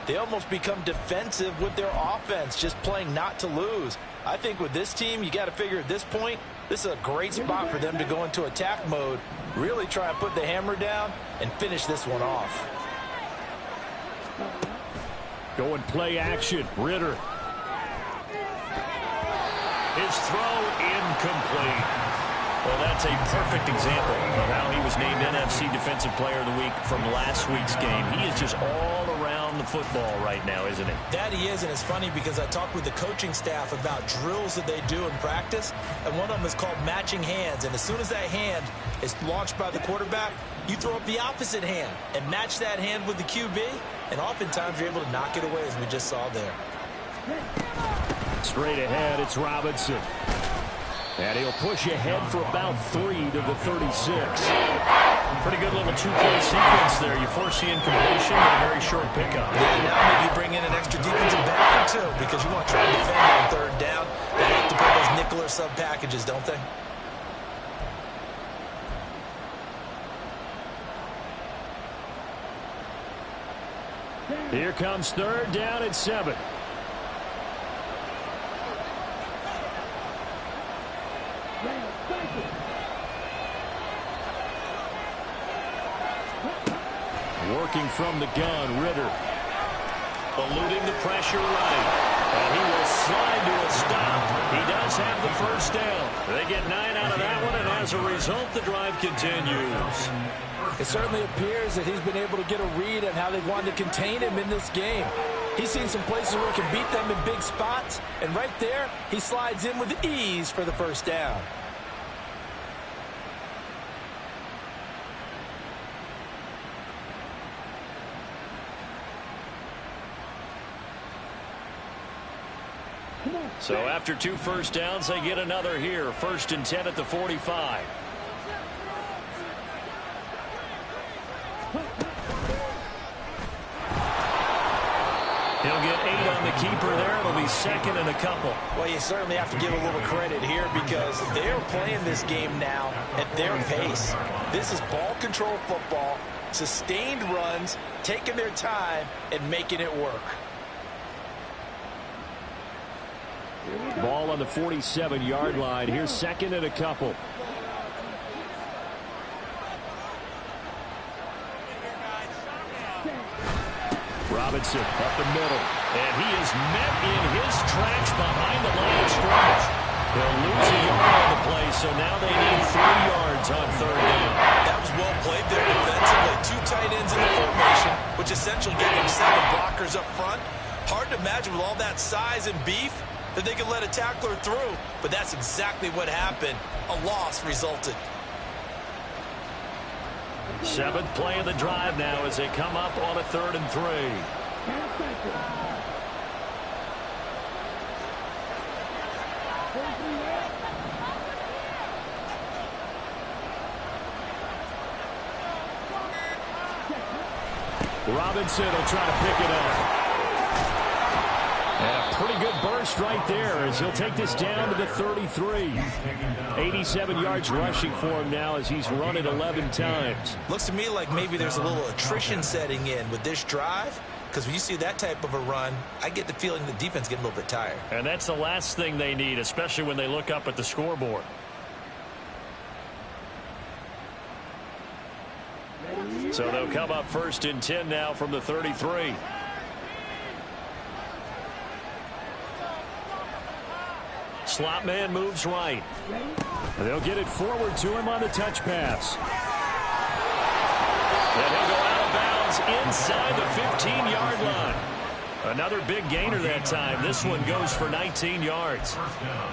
they almost become defensive with their offense, just playing not to lose. I think with this team, you got to figure at this point, this is a great spot for them to go into attack mode, really try and put the hammer down and finish this one off. Going play action. Ritter. His throw incomplete. Well, that's a perfect example of how he was named NFC Defensive Player of the Week from last week's game. He is just all around the football right now, isn't he? That he is, and it's funny because I talked with the coaching staff about drills that they do in practice, and one of them is called matching hands. And as soon as that hand is launched by the quarterback, you throw up the opposite hand and match that hand with the QB, and oftentimes you're able to knock it away, as we just saw there. Straight ahead, it's Robinson. And he'll push ahead for about 3 to the 36. Pretty good little 2-play sequence there. You force the incompletion and a very short pickup. Yeah, now maybe you bring in an extra defensive back or two, because you want to try and defend on 3rd down. They have to put those nickel or sub packages, don't they? Here comes 3rd down at 7. Working from the gun, Ritter. Eluding the pressure right. And he will slide to a stop. He does have the 1st down. They get 9 out of that one, and as a result, the drive continues. It certainly appears that he's been able to get a read on how they wanted to contain him in this game. He's seen some places where he can beat them in big spots, and right there, he slides in with ease for the 1st down. So after 2 1st downs, they get another here. 1st and 10 at the 45. He'll get 8 on the keeper there. It'll be second and a couple. Well, you certainly have to give a little credit here because they're playing this game now at their pace. This is ball control football, sustained runs, taking their time, and making it work. Ball on the 47-yard line. Here's second and a couple. Robinson up the middle. And he is met in his tracks behind the line of scrimmage. They'll lose a yard on the play, so now they need 3 yards on third down. That was well played there defensively. 2 tight ends in the formation, which essentially gave them 7 blockers up front. Hard to imagine with all that size and beef that they could let a tackler through, but that's exactly what happened. A loss resulted. 7th play of the drive now as they come up on a 3rd and 3. Robinson will try to pick it up. And a pretty good burst right there as he'll take this down to the 33. 87 yards rushing for him now as he's run it 11 times. Looks to me like maybe there's a little attrition setting in with this drive, because when you see that type of a run, I get the feeling the defense getting a little bit tired. And that's the last thing they need, especially when they look up at the scoreboard. So they'll come up 1st and 10 now from the 33. Slot man moves right. They'll get it forward to him on the touch pass. And he'll go out of bounds inside the 15-yard line. Another big gainer that time. This one goes for 19 yards.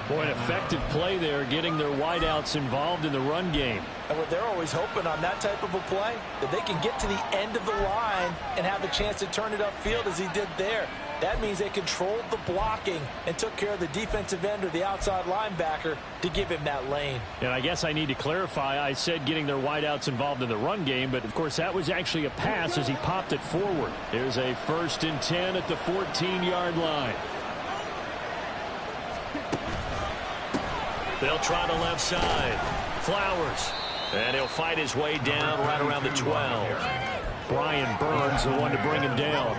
Boy, an effective play there, getting their wideouts involved in the run game. And what they're always hoping on that type of a play, that they can get to the end of the line and have a chance to turn it upfield as he did there. That means they controlled the blocking and took care of the defensive end or the outside linebacker to give him that lane. And I guess I need to clarify, I said getting their wideouts involved in the run game, but of course that was actually a pass as he popped it forward. There's a 1st and 10 at the 14-yard line. They'll try the left side. Flowers. And he'll fight his way down right around the 12. Brian Burns, the one to bring him down.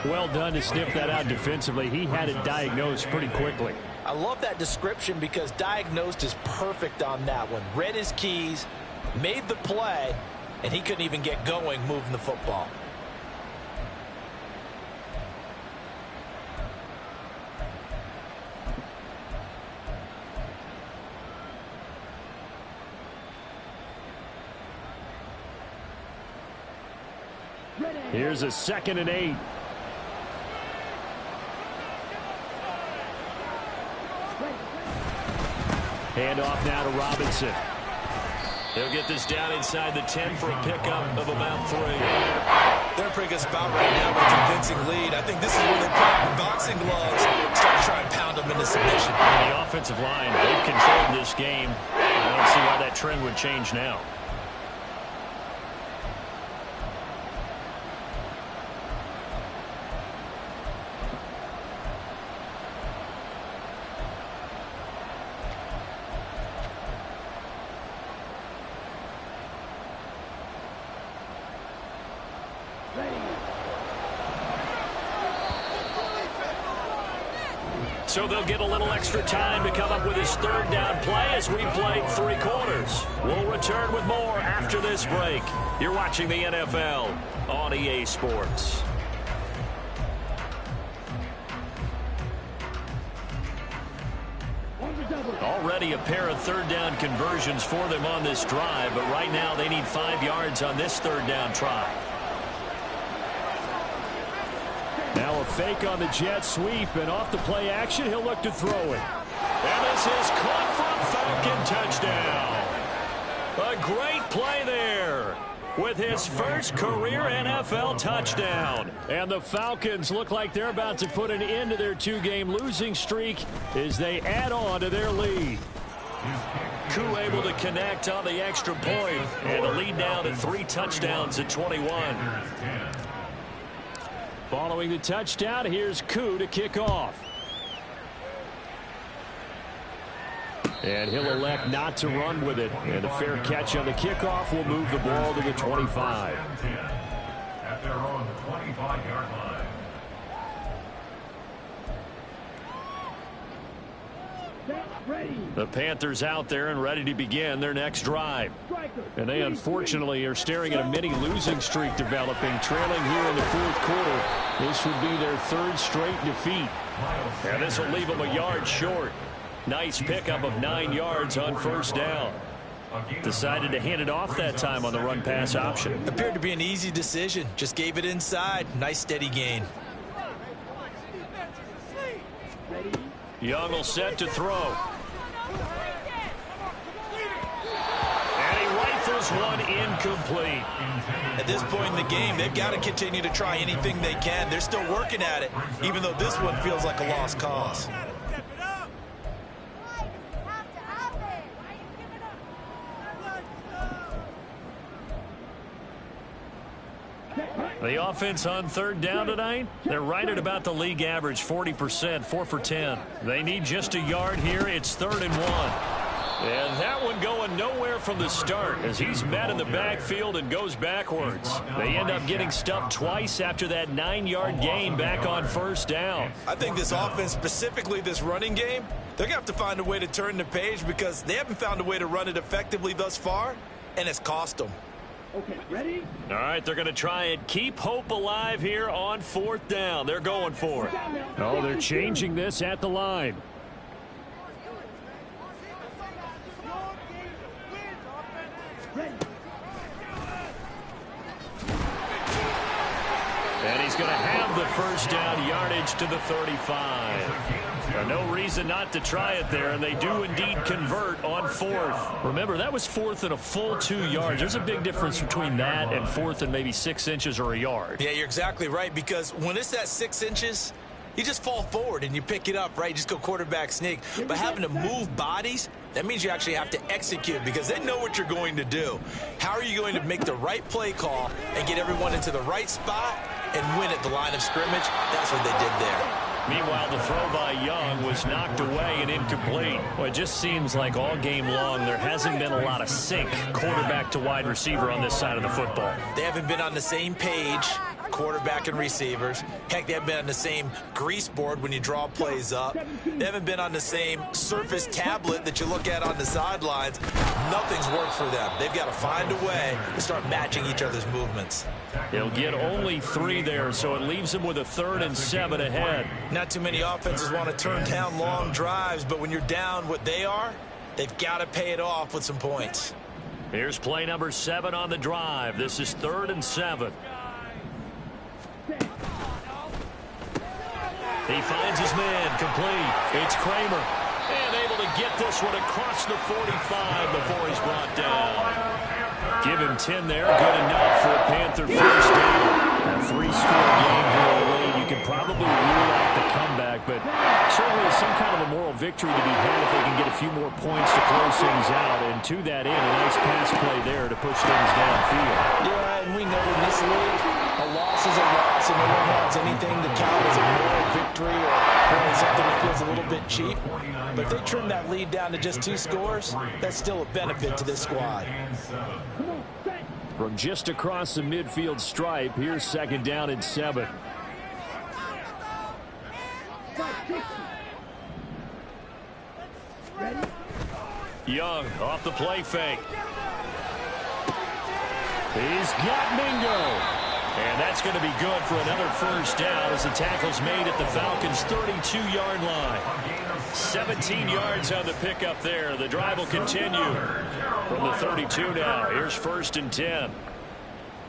Well done to sniff that out defensively. He had it diagnosed pretty quickly. I love that description because diagnosed is perfect on that one. Read his keys, made the play, and he couldn't even get going moving the football. Here's a 2nd and 8. Handoff now to Robinson. He'll get this down inside the 10 for a pickup of about 3. They're a pretty good spot right now with a convincing lead. I think this is where they put on the boxing gloves, start to try and pound them into submission. And the offensive line, they've controlled this game. I don't see why that trend would change now. So they'll get a little extra time to come up with his 3rd down play as we played 3 quarters. We'll return with more after this break. You're watching the NFL on EA Sports. Already a pair of 3rd down conversions for them on this drive, but right now they need 5 yards on this 3rd down try. Now a fake on the jet sweep, and off the play action, he'll look to throw it. And this is caught for a Falcon touchdown. A great play there with his first career NFL touchdown. And the Falcons look like they're about to put an end to their 2-game losing streak as they add on to their lead. Koo able to connect on the extra point, and the lead now to 3 touchdowns at 21. Following the touchdown, here's Koo to kick off. And he'll elect not to run with it. And a fair catch on the kickoff will move the ball to the 25. At their own 25-yard line. The Panthers out there and ready to begin their next drive. And they unfortunately are staring at a mini losing streak developing, trailing here in the fourth quarter. This would be their third straight defeat. And this will leave them a yard short. Nice pickup of 9 yards on first down. Decided to hand it off that time on the run-pass option. Appeared to be an easy decision. Just gave it inside. Nice steady gain. Young will set to throw. And he rifles one incomplete. At this point in the game, they've got to continue to try anything they can. They're still working at it, even though this one feels like a lost cause. The offense on third down tonight, they're right at about the league average, 40%, 4 for 10. They need just a yard here. It's 3rd and 1. And that one going nowhere from the start as he's met in the backfield and goes backwards. They end up getting stuffed twice after that 9-yard gain back on first down. I think this offense, specifically this running game, they're going to have to find a way to turn the page because they haven't found a way to run it effectively thus far, and it's cost them. Okay, ready? All right, they're going to try and keep hope alive here on 4th down. They're going for it. Oh, they're changing this at the line. And he's going to have the first down yardage to the 35. No reason not to try it there, and they do indeed convert on 4th. Remember, that was 4th and a full 2 yards. There's a big difference between that and 4th and maybe 6 inches or a yard. Yeah, you're exactly right, because when it's at 6 inches, you just fall forward and you pick it up, right? You just go quarterback sneak. But having to move bodies, that means you actually have to execute because they know what you're going to do. How are you going to make the right play call and get everyone into the right spot and win at the line of scrimmage? That's what they did there. Meanwhile, the throw by Young was knocked away and incomplete. Well, it just seems like all game long there hasn't been a lot of sync quarterback to wide receiver on this side of the football. They haven't been on the same page, quarterback and receivers. Heck, they haven't been on the same grease board when you draw plays up. They haven't been on the same Surface tablet that you look at on the sidelines. Nothing's worked for them. They've got to find a way to start matching each other's movements. They'll get only 3 there, so it leaves them with a 3rd and 7 ahead. Not too many offenses want to turn down long drives, but when you're down what they are, they've got to pay it off with some points. Here's play number 7 on the drive. This is 3rd and 7. He finds his man, complete. It's Kramer. And able to get this one across the 45 before he's brought down. Give him 10 there. Good enough for a Panther first down. A 3-score game here late. You can probably rule out the comeback, but certainly some kind of a moral victory to be had if they can get a few more points to close things out. And to that end, a nice pass play there to push things downfield. Yeah, and we know in this league, a loss is a loss, and no one wants anything to count as a moral victory or something that feels a little bit cheap. But if they trim that lead down to just 2 scores, that's still a benefit to this squad. From just across the midfield stripe, here's 2nd down and 7. Young off the play fake. He's got Mingo. And that's going to be good for another first down as the tackle's made at the Falcons' 32-yard line. 17 yards on the pickup there. The drive will continue from the 32 now. Here's 1st and 10.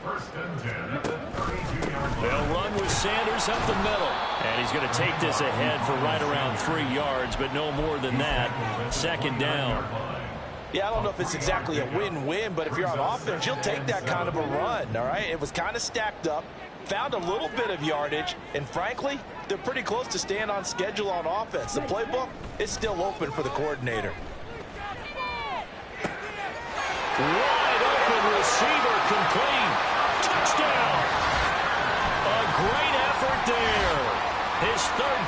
1st and 10 at the 32-yard line. They'll run with Sanders up the middle. And he's going to take this ahead for right around 3 yards, but no more than that. 2nd down. Yeah, I don't know if it's exactly a win-win, but if you're on offense, you'll take that kind of a run, all right? It was kind of stacked up, found a little bit of yardage, and frankly, they're pretty close to staying on schedule on offense. The playbook is still open for the coordinator. Wide open receiver complete. Touchdown. A great effort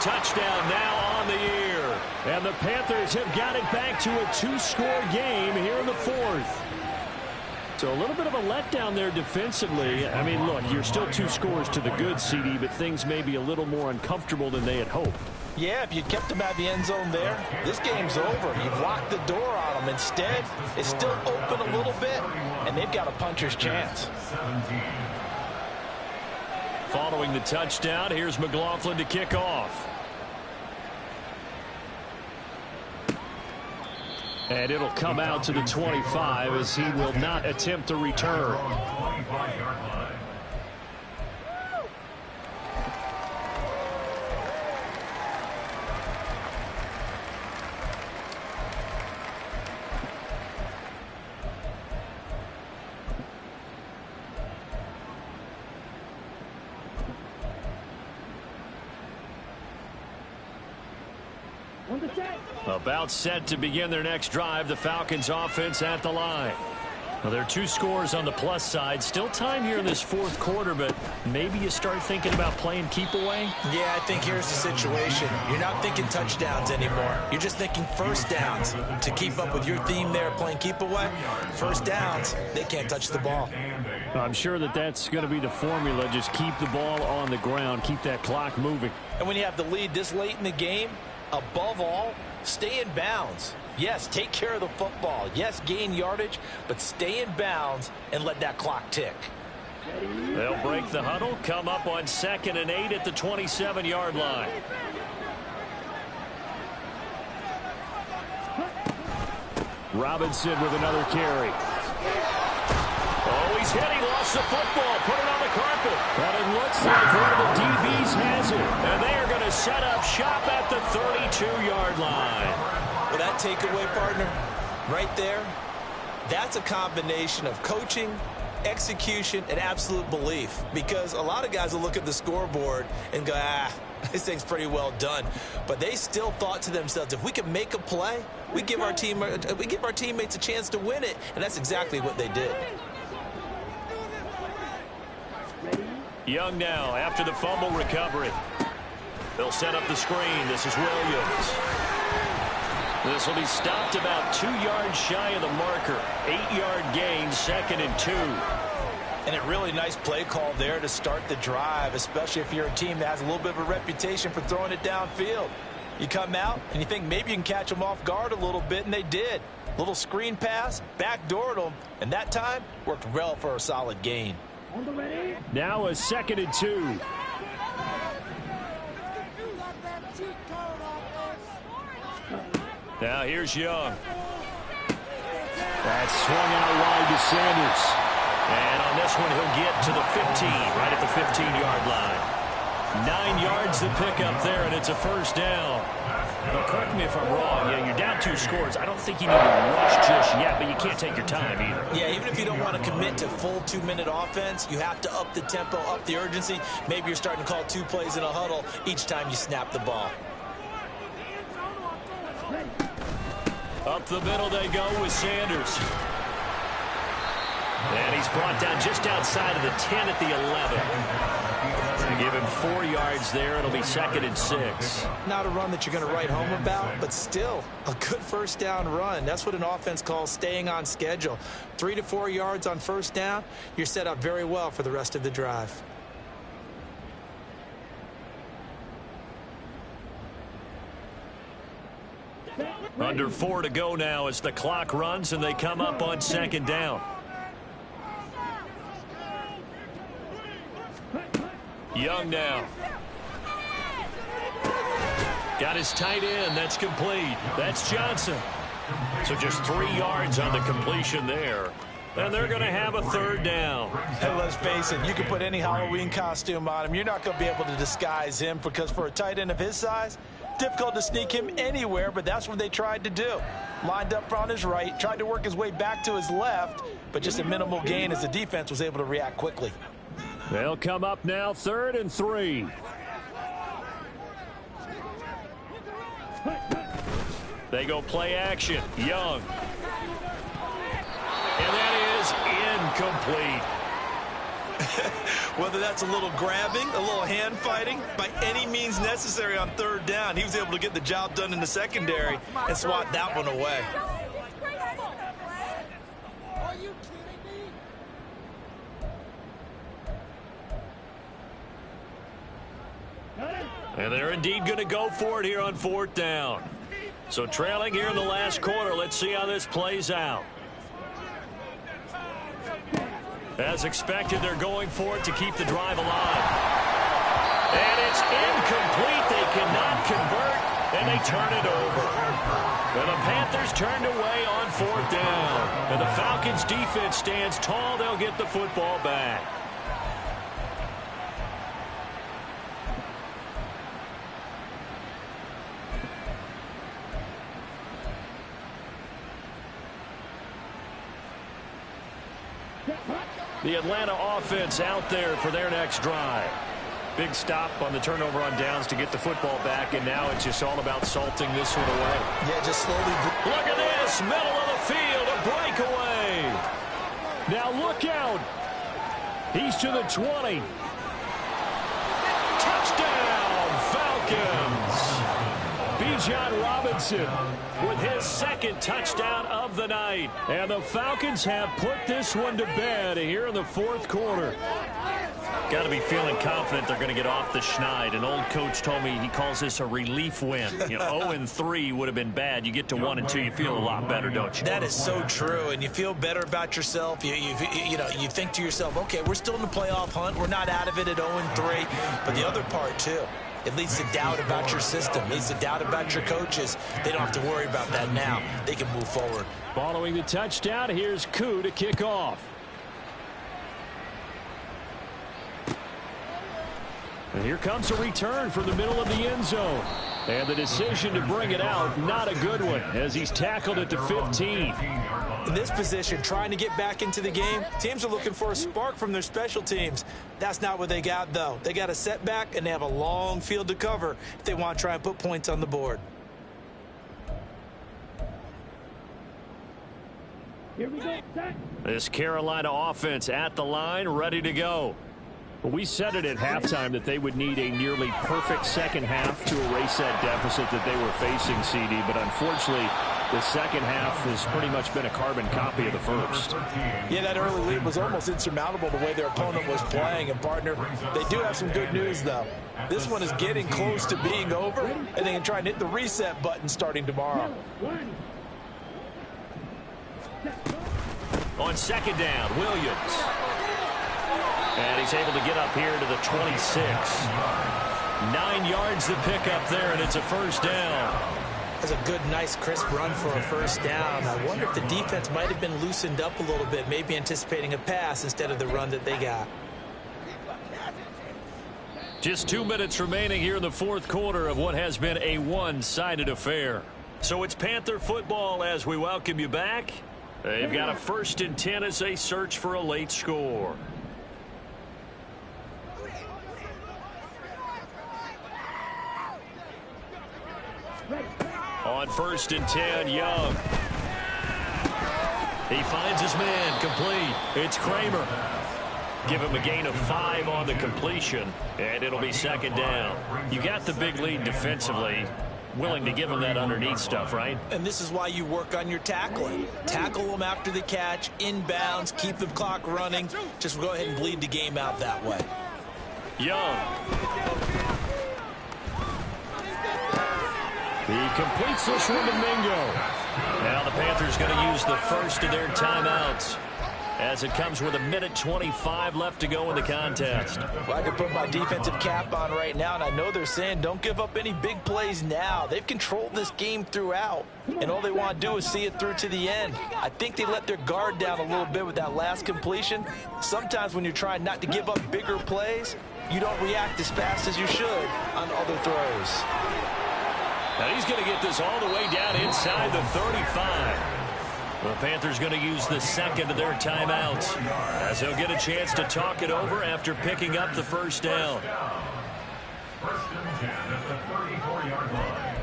touchdown now on the year. And the Panthers have got it back to a 2-score game here in the fourth. So a little bit of a letdown there defensively. I mean, look, you're still 2 scores to the good, CD, but things may be a little more uncomfortable than they had hoped. Yeah, if you kept them out of the end zone there, this game's over. You've locked the door on them. Instead, it's still open a little bit, and they've got a puncher's chance. Following the touchdown, here's McLaughlin to kick off. And it'll come out to the 25 as he will not attempt a return. About set to begin their next drive. The Falcons offense at the line. Well, there are 2 scores on the plus side. Still time here in this fourth quarter, but maybe you start thinking about playing keep away. Yeah, I think here's the situation. You're not thinking touchdowns anymore. You're just thinking first downs. To keep up with your theme there, playing keep away, first downs, they can't touch the ball. I'm sure that that's going to be the formula. Just keep the ball on the ground. Keep that clock moving. And when you have the lead this late in the game, above all, stay in bounds. Yes, take care of the football. Yes, gain yardage, but stay in bounds and let that clock tick. They'll break the huddle, come up on 2nd and 8 at the 27-yard line. Robinson with another carry. Oh, he's hit. He lost the football. Put it on the carpet. But it looks like one of the DBs has it. And they are going to set up shop at the 32-yard line. Well, that takeaway, partner, right there, that's a combination of coaching, execution, and absolute belief. Because a lot of guys will look at the scoreboard and go, this thing's pretty well done. But they still thought to themselves, if we can make a play, we give our teammates a chance to win it. And that's exactly what they did. Young now after the fumble recovery. They'll set up the screen. This is Williams. This will be stopped about 2 yards shy of the marker. 8-yard gain, 2nd and 2. And a really nice play call there to start the drive, especially if you're a team that has a little bit of a reputation for throwing it downfield. You come out and you think maybe you can catch them off guard a little bit, and they did. Little screen pass, backdoored them, and that time worked well for a solid gain. Now a 2nd and 2. Now here's Young. That's swung out wide to Sanders. And on this one, he'll get to the 15, right at the 15-yard line. 9 yards to pick up there, and it's a first down. Now, correct me if I'm wrong. Yeah, you're down 2 scores. I don't think you need to rush just yet, but you can't take your time either. Yeah, even if you don't want to commit to full 2-minute offense, you have to up the tempo, up the urgency. Maybe you're starting to call 2 plays in a huddle each time you snap the ball. Up the middle they go with Sanders. And he's brought down just outside of the 10 at the 11. To give him 4 yards there, it'll be 2nd and 6. Not a run that you're going to write home about, but still a good first down run. That's what an offense calls staying on schedule. 3 to 4 yards on first down, you're set up very well for the rest of the drive. Under 4 to go now as the clock runs and they come up on 2nd down. Young now. Got his tight end. That's complete. That's Johnson. So just 3 yards on the completion there. And they're going to have a 3rd down. Hey, let's face it, you can put any Halloween costume on him. You're not going to be able to disguise him because for a tight end of his size, difficult to sneak him anywhere, but that's what they tried to do. Lined up on his right, tried to work his way back to his left, but just a minimal gain as the defense was able to react quickly. They'll come up now 3rd and 3. They go play action. Young. And that is incomplete. Whether that's a little grabbing, a little hand fighting, by any means necessary on third down, he was able to get the job done in the secondary and swat that one away. Are you kidding me? And they're indeed going to go for it here on fourth down. So trailing here in the last quarter, let's see how this plays out. As expected, they're going for it to keep the drive alive. And it's incomplete. They cannot convert, and they turn it over. And the Panthers turned away on fourth down. And the Falcons defense stands tall. They'll get the football back. The Atlanta offense out there for their next drive. Big stop on the turnover on downs to get the football back, and now it's just all about salting this one away. Yeah, just slowly. Look at this, middle of the field, a breakaway. Now look out. He's to the 20. Touchdown, Falcons. Bijan Robinson with his second touchdown of the night. And the Falcons have put this one to bed here in the fourth quarter. Got to be feeling confident they're going to get off the schneid. An old coach told me he calls this a relief win. 0-3 would have been bad. You get to 1-2, you feel a lot better, don't you? That is so true, and you feel better about yourself. You think to yourself, okay, we're still in the playoff hunt. We're not out of it at 0-3. But the other part, too, it leads to doubt about your system. It leads to doubt about your coaches. They don't have to worry about that now. They can move forward. Following the touchdown, here's Koo to kick off. And here comes a return from the middle of the end zone. And the decision to bring it out, not a good one, as he's tackled at the 15. In this position, trying to get back into the game, teams are looking for a spark from their special teams. That's not what they got, though. They got a setback, and they have a long field to cover if they want to try and put points on the board. Here we go. This Carolina offense at the line, ready to go. Well, we said it at halftime that they would need a nearly perfect second half to erase that deficit that they were facing, CD. But unfortunately, the second half has pretty much been a carbon copy of the first. Yeah, that early lead was almost insurmountable the way their opponent was playing. And, partner, they do have some good news, though. This one is getting close to being over, and they can try and hit the reset button starting tomorrow. On second down, Williams. And he's able to get up here to the 26. 9 yards to pick up there, and it's a first down. That's a good, nice, crisp run for a first down. I wonder if the defense might have been loosened up a little bit, maybe anticipating a pass instead of the run that they got. Just 2 minutes remaining here in the fourth quarter of what has been a one-sided affair. So it's Panther football as we welcome you back. They've got a 1st and 10 as they search for a late score. On 1st and 10, Young. He finds his man, complete. It's Kramer. Give him a gain of 5 on the completion, and it'll be second down. You got the big lead defensively. Willing to give him that underneath stuff, right? And this is why you work on your tackling. Tackle them after the catch, inbounds, keep the clock running. Just go ahead and bleed the game out that way. Young. He completes this one to Mingo. Now the Panthers going to use the first of their timeouts as it comes with 1:25 left to go in the contest. Well, I could put my defensive cap on right now, and I know they're saying don't give up any big plays now. They've controlled this game throughout, and all they want to do is see it through to the end. I think they let their guard down a little bit with that last completion. Sometimes when you're trying not to give up bigger plays, you don't react as fast as you should on other throws. Now he's going to get this all the way down inside the 35. The Panthers going to use the second of their timeouts as they'll get a chance to talk it over after picking up the first down. 1st and 10 at the 34-yard line.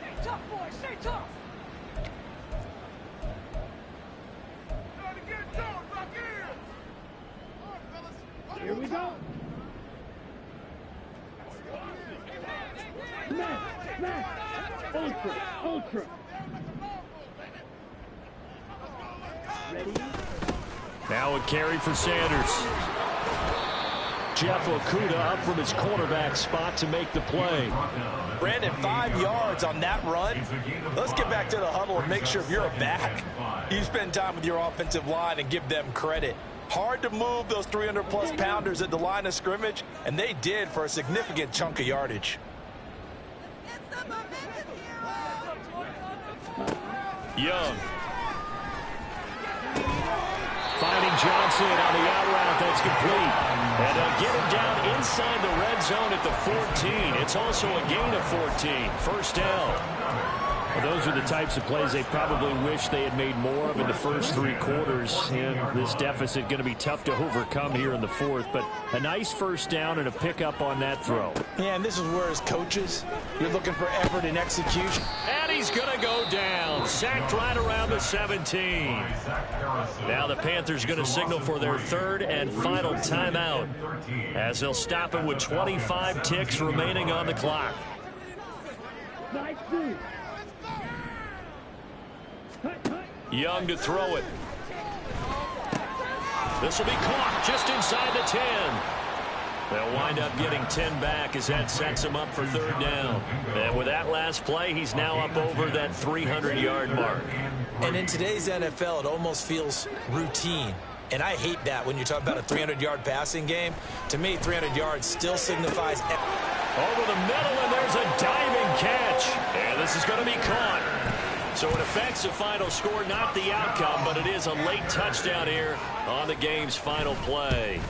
Stay tough, boys. Stay tough. to go. Smash, smash. Ultra, ultra. Ready? Now a carry for Sanders. Jeff Okudah up from his cornerback spot to make the play. Brandon, 5 yards on that run. Let's get back to the huddle and make sure if you're a back, you spend time with your offensive line and give them credit. Hard to move those 300-plus pounders at the line of scrimmage, and they did for a significant chunk of yardage. Young. Finding Johnson on the out route. That's complete. And they'll get him down inside the red zone at the 14. It's also a gain of 14. First down. Well, those are the types of plays they probably wish they had made more of in the first 3 quarters. And this deficit going to be tough to overcome here in the 4th. But a nice first down and a pickup on that throw. Yeah, and this is where, as coaches, you're looking for effort and execution. And he's going to go down. Sacked right around the 17. Now the Panthers going to signal for their 3rd and final timeout, as they'll stop it with 25 ticks remaining on the clock. Nice move. Young to throw it. This will be caught just inside the 10. They'll wind up getting 10 back as that sets him up for 3rd down. And with that last play, he's now up over that 300-yard mark. And in today's NFL, it almost feels routine. And I hate that when you talk about a 300-yard passing game. To me, 300 yards still signifies... Over the middle, and there's a diving catch. And this is going to be caught. So it affects the final score, not the outcome, but it is a late touchdown here on the game's final play.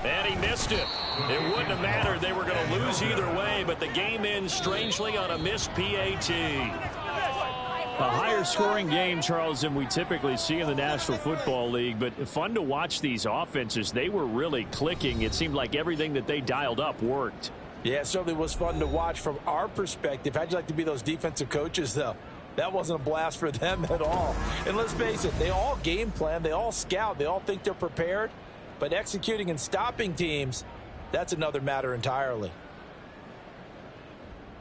And he missed it. It wouldn't have mattered. They were going to lose either way, but the game ends strangely on a missed PAT. A higher scoring game, Charles, than we typically see in the National Football League, but fun to watch these offenses. They were really clicking. It seemed like everything that they dialed up worked. Yeah, it certainly was fun to watch from our perspective. How'd you like to be those defensive coaches, though? That wasn't a blast for them at all. And let's face it, they all game plan, they all scout, they all think they're prepared. But executing and stopping teams, that's another matter entirely.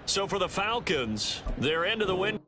So for the Falcons, they're into the win.